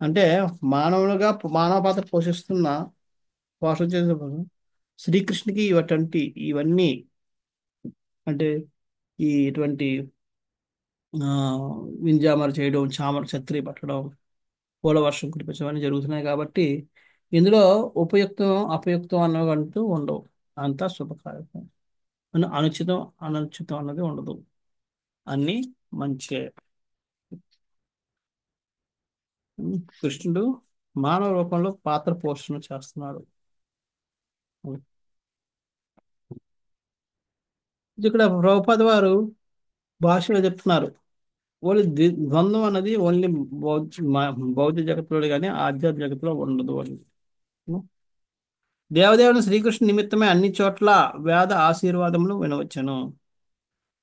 అంటే మానవులుగా మానవ పాత్ర పోషణ చేసిన శ్రీకృష్ణుకి ఇవన్నీ అంటే ఇటువంటి వింజామర చేయడం, చామర ఛత్రి పట్టడం, పూల వర్షం కురిపించడం అన్నీ జరుగుతున్నాయి కాబట్టి ఇందులో ఉపయుక్తం అపయుక్తం అన్నవంటూ ఉండవు. అంతా శుభకార్యం, అనుచితం అననుచితం అన్నది ఉండదు, అన్నీ మంచిగా. కృష్ణుడు మానవ రూపంలో పాత్ర పోషణ చేస్తున్నాడు. ఇక్కడ ప్రభుపాద వారు భాషలో చెప్తున్నారు, ఓన్లీ ద్వంద్వం అన్నది ఓన్లీ భౌతిక జగత్తులో కానీ ఆధ్యాత్మిక జగత్తులో ఉండదు అని. దేవదేవుని శ్రీకృష్ణ నిమిత్తమే అన్ని చోట్ల వేద ఆశీర్వాదములు వినవచ్చును.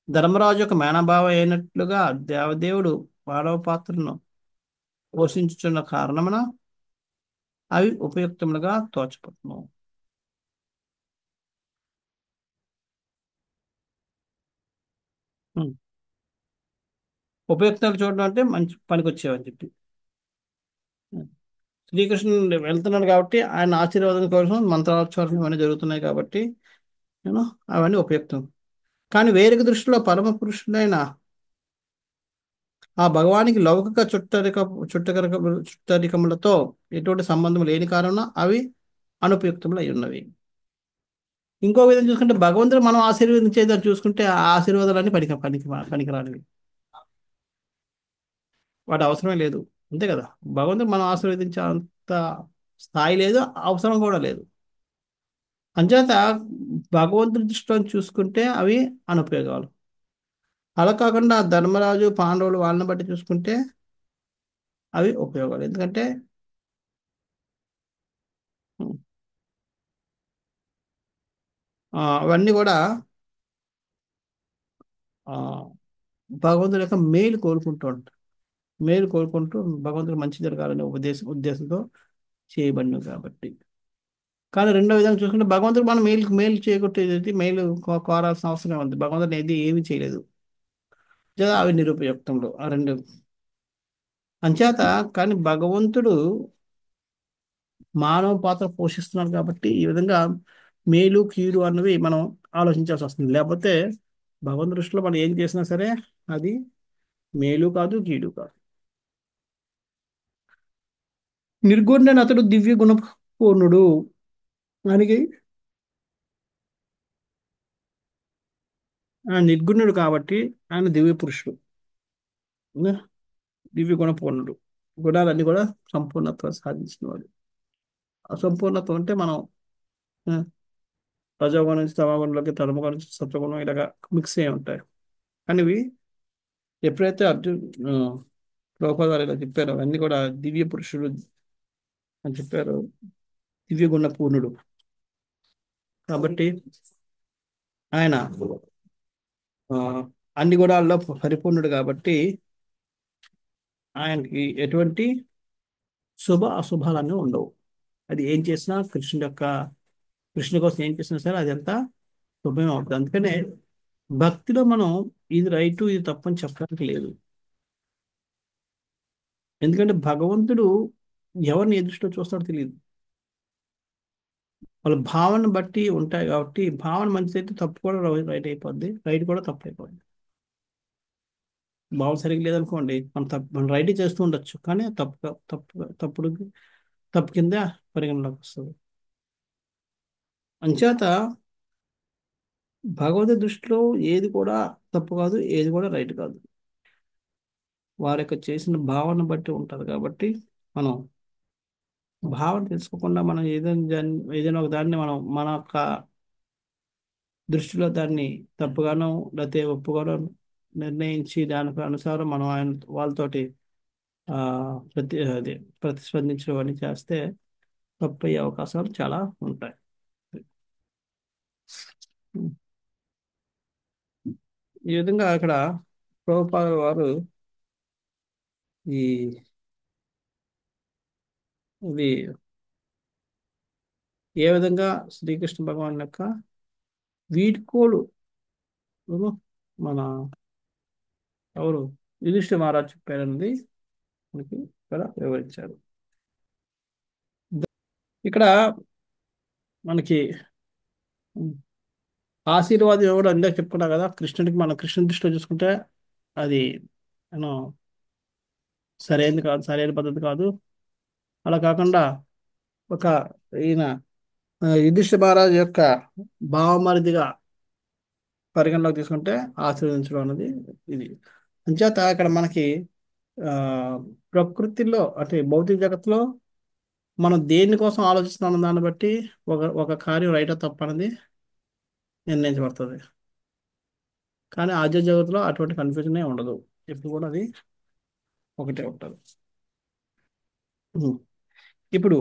ధర్మరాజు యొక్క మేనభావ అయినట్లుగా దేవదేవుడు మానవ పాత్రను పోషించుచున్న కారణమున అవి ఉపయుక్తములుగా తోచపడును. ఉపయుక్తాలు చూడడం అంటే మంచి పనికొచ్చేవని చెప్పి. శ్రీకృష్ణుడు వెళ్తున్నాడు కాబట్టి ఆయన ఆశీర్వాదం కోసం మంత్రోచ్చారణ ఇవన్నీ జరుగుతున్నాయి కాబట్టి నేను అవన్నీ ఉపయుక్తం. కానీ వేరొక దృష్టిలో పరమ పురుషుడైన ఆ భగవానికి లౌకిక చుట్టరికములతో ఎటువంటి సంబంధం లేని కారణం అవి అనుపయుక్తములు అయి ఉన్నవి. ఇంకో విధంగా చూసుకుంటే భగవంతుడు మనం ఆశీర్వదించేదని చూసుకుంటే ఆ ఆశీర్వాదాలన్నీ పనికిరానివి, వాటి అవసరమే లేదు. అంతే కదా. భగవంతుడు మనం ఆశీర్వదించే అంత స్థాయి లేదు, అవసరం కూడా లేదు. అంచేత భగవంతుడి దృష్టిలో చూసుకుంటే అవి అనుపయోగాలు. అలా కాకుండా ధర్మరాజు పాండవులు వాళ్ళని బట్టి చూసుకుంటే అవి ఉపయోగాలు. ఎందుకంటే అవన్నీ కూడా ఆ, భగవంతుడి యొక్క మేలు కోరుకుంటూ ఉంటారు. మేలు కోరుకుంటూ భగవంతుడు మంచి జరగాలనే ఉద్దేశంతో చేయబడినవి కాబట్టి. కానీ రెండో విధంగా చూసుకుంటే భగవంతుడు మనం మేలు మేలు చేయగొట్టేది, మేలు కోరాల్సిన అవసరం ఉంది. భగవంతుడు ఏమీ చేయలేదు. అవి నిరుపయుక్తంలో ఆ రెండు. అంచేత కానీ భగవంతుడు మానవ పాత్ర పోషిస్తున్నాడు కాబట్టి ఈ విధంగా మేలు కీడు అన్నవి మనం ఆలోచించాల్సి వస్తుంది. లేకపోతే భగవంతుడి దృష్టిలో మనం ఏం చేసినా సరే అది మేలు కాదు, కీడు కాదు. నిర్గుణుడైన అతడు దివ్య గుణపూర్ణుడు. ఆయనకి ఆయన నిర్గుణుడు కాబట్టి ఆయన దివ్య పురుషుడు, దివ్య గుణపూర్ణుడు. గుణాలన్నీ కూడా సంపూర్ణత్వం సాధించిన వాడు. అసంపూర్ణత అంటే మనం ఆ, రజోగుణం నుంచి తమోగుణంలోకి, తమోగుణం నుంచి సత్వగుణం ఇలాగా మిక్స్ అయి ఉంటాయి. కానీ ఇవి ఎప్పుడైతే ప్రభుపాద వారు ఇలా చెప్పారో అవన్నీ కూడా దివ్య పురుషుడు అని చెప్పారు, దివ్య గుణ పూర్ణుడు కాబట్టి ఆయన ఆ, అన్ని గుణాల్లో పరిపూర్ణుడు కాబట్టి ఆయనకి ఎటువంటి శుభ అశుభాలన్నీ ఉండవు. అది ఏం చేసినా కృష్ణుడి కోసం ఏం చేసినా సరే అదంతా శుభమే అవుతుంది. అందుకనే భక్తిలో మనం ఇది రైటు ఇది తప్పు అని చెప్పడానికి లేదు. ఎందుకంటే భగవంతుడు ఎవరిని ఏ దృష్టిలో చూస్తాడో తెలియదు. వాళ్ళ భావన బట్టి ఉంటాయి కాబట్టి భావన మంచిదైతే తప్పు కూడా రైట్ అయిపోద్ది, రైట్ కూడా తప్పు అయిపోద్ది. భావన సరిగ్గా లేదనుకోండి మనం రైట్ చేస్తూ ఉండొచ్చు, కానీ తప్పుడు తప్పు కింద పరిగణలోకి వస్తుంది. అంచేత భగవద్గీత దృష్టిలో ఏది కూడా తప్పు కాదు, ఏది కూడా రైట్ కాదు. వారి యొక్క చేసిన భావన బట్టి ఉంటుంది కాబట్టి మనం భావన తెలుసుకోకుండా మనం ఏదైనా ఒక దాన్ని మనం మన యొక్క దృష్టిలో దాన్ని తప్పుగానో లేకపోతే ఒప్పుగానో నిర్ణయించి దానికి అనుసారం మనం వాళ్ళతోటి ఆ అదే ప్రతిస్పందించడం అని చేస్తే తప్పు అయ్యే అవకాశాలు చాలా ఉంటాయి. ఈ విధంగా ఇక్కడ ప్రభుపాద వారు ఈ ఇది ఏ విధంగా శ్రీకృష్ణ భగవాన్ యొక్క వీడ్కోలు మన ఎవరు యుధిష్ఠిర మహారాజ్ చెప్పారన్నది మనకి ఇక్కడ వివరించారు. ఇక్కడ మనకి ఆశీర్వాదం ఎవరు ఇందాక చెప్పుకున్నా కదా, కృష్ణుడికి మన కృష్ణుడి దృష్టిలో చూసుకుంటే అది యూనో సరైనది కాదు, సరైన పద్ధతి కాదు. అలా కాకుండా ఒక ఈయన యుధిష్ఠిర మహారాజు యొక్క భావమరిదిగా పరిగణలోకి తీసుకుంటే ఆశీర్వదించడం అన్నది ఇది. అంచేత ఇక్కడ మనకి ఆ ప్రకృతిలో అంటే భౌతిక జగత్తులో మనం దేనికోసం ఆలోచిస్తున్నాం దాన్ని బట్టి ఒక కార్యం రైట్ తప్పు అనేది నిర్ణయించబడుతుంది. కానీ ఆధ్య జగత్తులో అటువంటి కన్ఫ్యూజన్ ఉండదు, ఎప్పుడు కూడా అది ఒకటే ఉంటుంది. ఇప్పుడు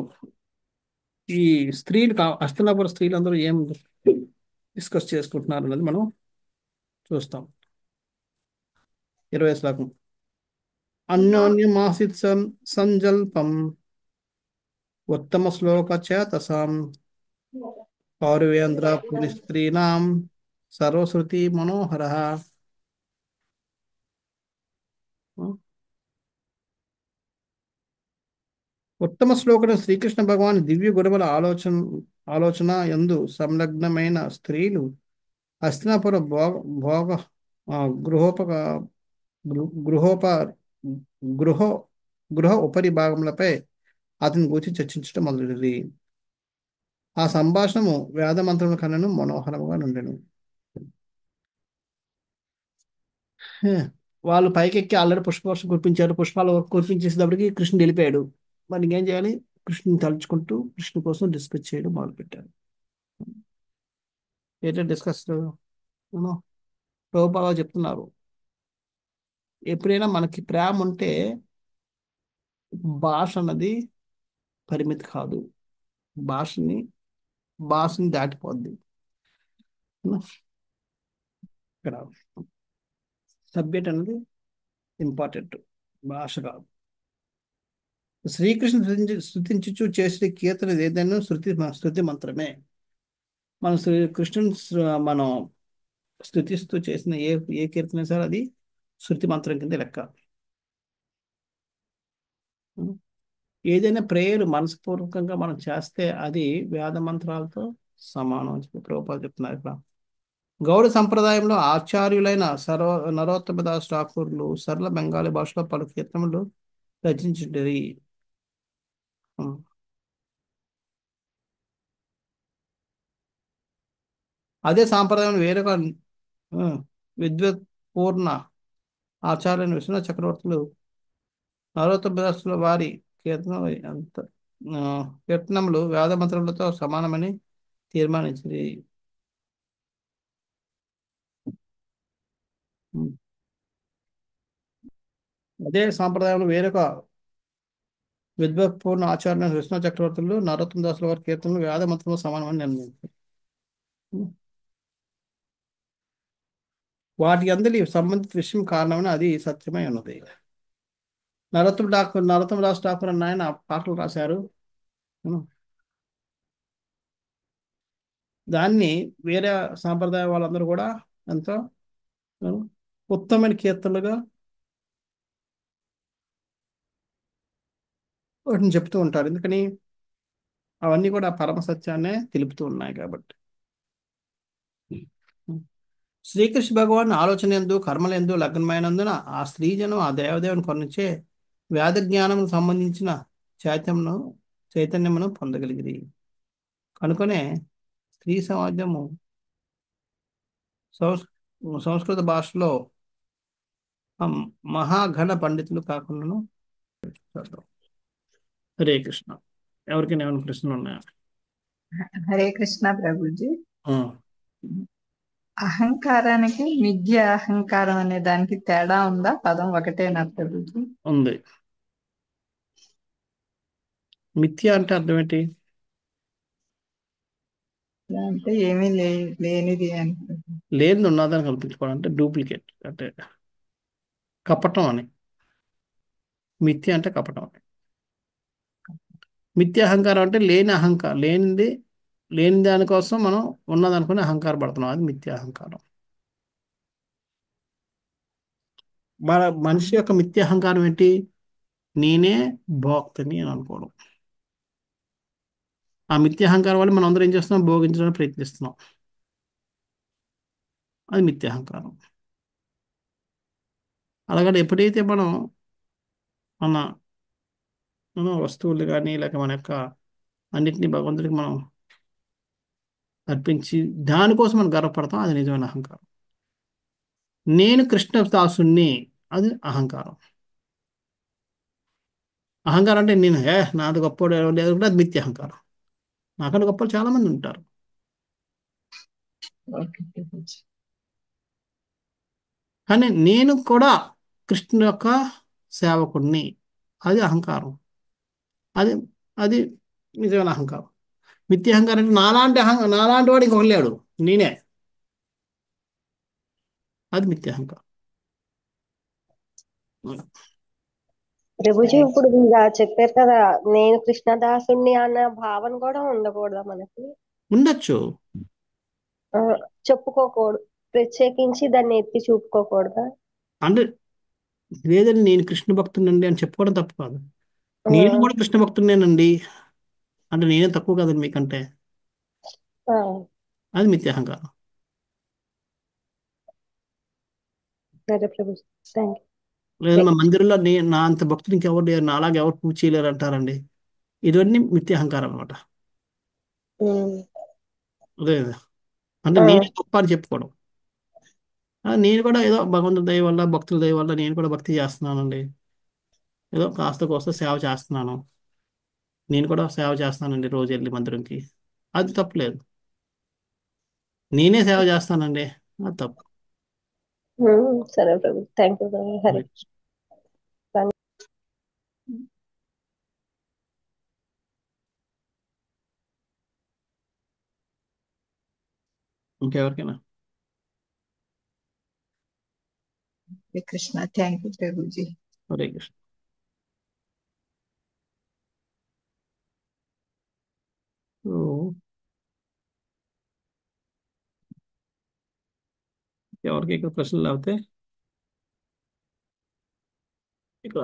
ఈ స్త్రీలు హస్తినాపుర స్త్రీలందరూ ఏం డిస్కస్ చేసుకుంటున్నారు అన్నది మనం చూస్తాం. 20 శ్లోకం. అన్యోన్యమాసిత్ సంజల్పం ఉత్తమ శ్లోక చేతసాం పౌరవేంద్ర పునిస్త్రీణాం సర్వశ్రుతి మనోహర. ఉత్తమ శ్లోకం శ్రీకృష్ణ భగవాన్ దివ్య గురువుల ఆలోచన యందు సంలగ్నమైన స్త్రీలు హస్తినాపుర భోగ భోగ ఆ, గృహోపక గృహోప గృహ గృహ ఉపరి భాగములపై అతని గురించి చర్చించడం మొదలైనది. ఆ సంభాషణము వేద మంత్రముల కన్నను మనోహరముగా నుండెను. వాళ్ళు పైకెక్కి ఆల్రెడీ పుష్పవర్షం కురిపించారు, పుష్పాలు కురిపించేసేటప్పటికి కృష్ణుడు వెళ్ళిపోయాడు. మరి ఇంకేం చేయాలి? కృష్ణుని తలుచుకుంటూ కృష్ణు కోసం డిస్కస్ చేయడం మొదలుపెట్టారు. ఏంటంటే డిస్కస్ ప్రభుపాద చెప్తున్నారు, ఎప్పుడైనా మనకి ప్రేమ ఉంటే భాష అన్నది పరిమితి కాదు, భాషని భాషని దాటిపోద్ది. ఇక్కడ సబ్జెక్ట్ అనేది ఇంపార్టెంట్, భాష కాదు. శ్రీకృష్ణ స్తుతించుచు చేసే కీర్తన ఏదైనా శృతి మంత్రమే. మనం కృష్ణుని మనం స్తుతిస్తూ చేసిన ఏ కీర్తన సరే అది శృతి మంత్రం కింద లెక్క. ఏదైనా ప్రేయర్ మనస్పూర్వకంగా మనం చేస్తే అది వేద మంత్రాలతో సమానం అని చెప్పి ప్రభుపాద చెప్తున్నారు. ఇక్కడ గౌడ సంప్రదాయంలో ఆచార్యులైన నరోత్తమ దాస్ ఠాకూర్లు సరళ బెంగాలీ భాషలో పలు కీర్తనలు రచించింది. అదే సాంప్రదాయం వేరొక విద్వత్ పూర్ణ ఆచార్యులైన విశ్వనాథ చక్రవర్తులు నరోత్తమ దాసుల వారి కీర్తనములు వేద మంత్రములతో సమానమని తీర్మానించింది. అదే సాంప్రదాయంలో వేరొక విద్వత్పూర్ణ ఆచార్య విశ్వనాథ చక్రవర్తులు నరోత్తమ దాసుల వారి కీర్తనలు వేద మంత్రంలో సమానమని నిర్ణయించారు. వాటి అందరి సంబంధిత విషయం కారణమని అది సత్యమై ఉన్నది. నరోత్తమ దాస్ ఠాకూర్ అన్న ఆయన పాటలు రాశారు. దాన్ని వేరే సాంప్రదాయ వాళ్ళందరూ కూడా ఎంతో ఉత్తమమైన కీర్తనలుగా వాటిని చెప్తూ ఉంటారు. ఎందుకని? అవన్నీ కూడా పరమ సత్యాన్నే తెలుపుతూ ఉన్నాయి కాబట్టి. శ్రీకృష్ణ భగవాన్ ఆలోచన ఎందు కర్మలందు లగ్నమైనందున ఆ స్త్రీజనం ఆ దేవదేవుని కొనిచే వేద జ్ఞానం సంబంధించిన చైతన్యమును పొందగలిగింది. కనుకనే స్త్రీ సమాజము సంస్కృత భాషలో మహాఘన పండితులు కాకుండా. హరే కృష్ణ. ఎవరికైనా ఏమైనా ప్రశ్నలు ఉన్నాయా? హరే కృష్ణ ప్రభుజీ. అహంకారానికి మిథ్య అహంకారం అనే దానికి తేడా ఉందా? పదం ఒకటేనా ప్రభుజీ? ఉంది. మిథ్య అంటే అర్థం ఏంటి? అంటే ఏమీ లేనిది అని. లేనిది ఉన్నదని కల్పించుకోవడం అంటే డూప్లికేట్, అంటే కపటం అని. మిథ్య అంటే కపటం అని. మిథ్య అహంకారం అంటే లేని అహంకారం, లేని దానికోసం మనం ఉన్నదనుకుని అహంకార పడుతున్నాం, అది మిథ్య అహంకారం. మనిషి యొక్క మిథ్య అహంకారం ఏంటి? నేనే భోక్తని అని అనుకోవడం. ఆ మిథ్య అహంకారం వల్ల మనం అందరం ఏం చేస్తున్నాం? భోగించడానికి ప్రయత్నిస్తున్నాం. అది మిథ్య అహంకారం. అలాగే ఎప్పుడైతే మన వస్తువులు కానీ లేక మన యొక్క అన్నిటినీ భగవంతుడికి మనం అర్పించి దానికోసం మనం గర్వపడతాం, అది నిజమైన అహంకారం. నేను కృష్ణ దాసుని, అది అహంకారం. అహంకారం అంటే నేను నాది గొప్ప లేదు, అది మిథ్య అహంకారం. నాకంటే గొప్పలు చాలా మంది ఉంటారు. కానీ నేను కూడా కృష్ణుని యొక్క సేవకుడిని, అది అహంకారం. అది అది నిజమైన అహంకారం. మిథ్య అహంకారం అంటే నాలాంటి వాడు ఇంకొక లేడు, నేనే, అది మిథ్య అహంకారం. ప్రభుజీ ఇప్పుడు ఇలా చెప్పారు కదా, నేను కృష్ణదాసుని అన్న భావన కూడా ఉండకూడదా మనకి? ఉండొచ్చు, చెప్పుకోకూడదు, ప్రత్యేకించి దాన్ని ఎత్తి చూపుకోకూడదా? అంటే లేదండి నేను కృష్ణ భక్తునండి అని చెప్పుకోవడం తప్పు కాదు. నేను కూడా కృష్ణ భక్తునేనండి అంటే నేనే తక్కువ కదండి మీకంటే, అది మిథ్య అహంకారం. సరే ప్రభుజీ, థ్యాంక్ యూ. లేదా మా మందిరంలో నా అంత భక్తులు ఇంకెవరు లేరు, నా అలాగే ఎవరు పూజ చేయలేరు అంటారండి. ఇవన్నీ మిథ్య అహంకారం అనమాట. అదే అంటే నేనే గొప్ప అని చెప్పుకోవడం. నేను కూడా ఏదో భగవంతుడి దయ వల్ల భక్తుల దయ వల్ల నేను కూడా భక్తి చేస్తున్నానండి. ఏదో కాస్త కోస్త సేవ చేస్తున్నాను. నేను కూడా సేవ చేస్తానండి రోజు వెళ్ళి మందిరంకి. అది తప్పులేదు. నేనే సేవ చేస్తానండి. అది తప్పు. సరే ప్రభు, థ్యాంక్ యూ ప్రభు. హరి ఇంకెవరికైనా? కృష్ణ. Thank you Prabhuji. హరే కృష్ణ. ఓ, ఎవరికి ఇక్కడ ప్రశ్నలు లేకపోతే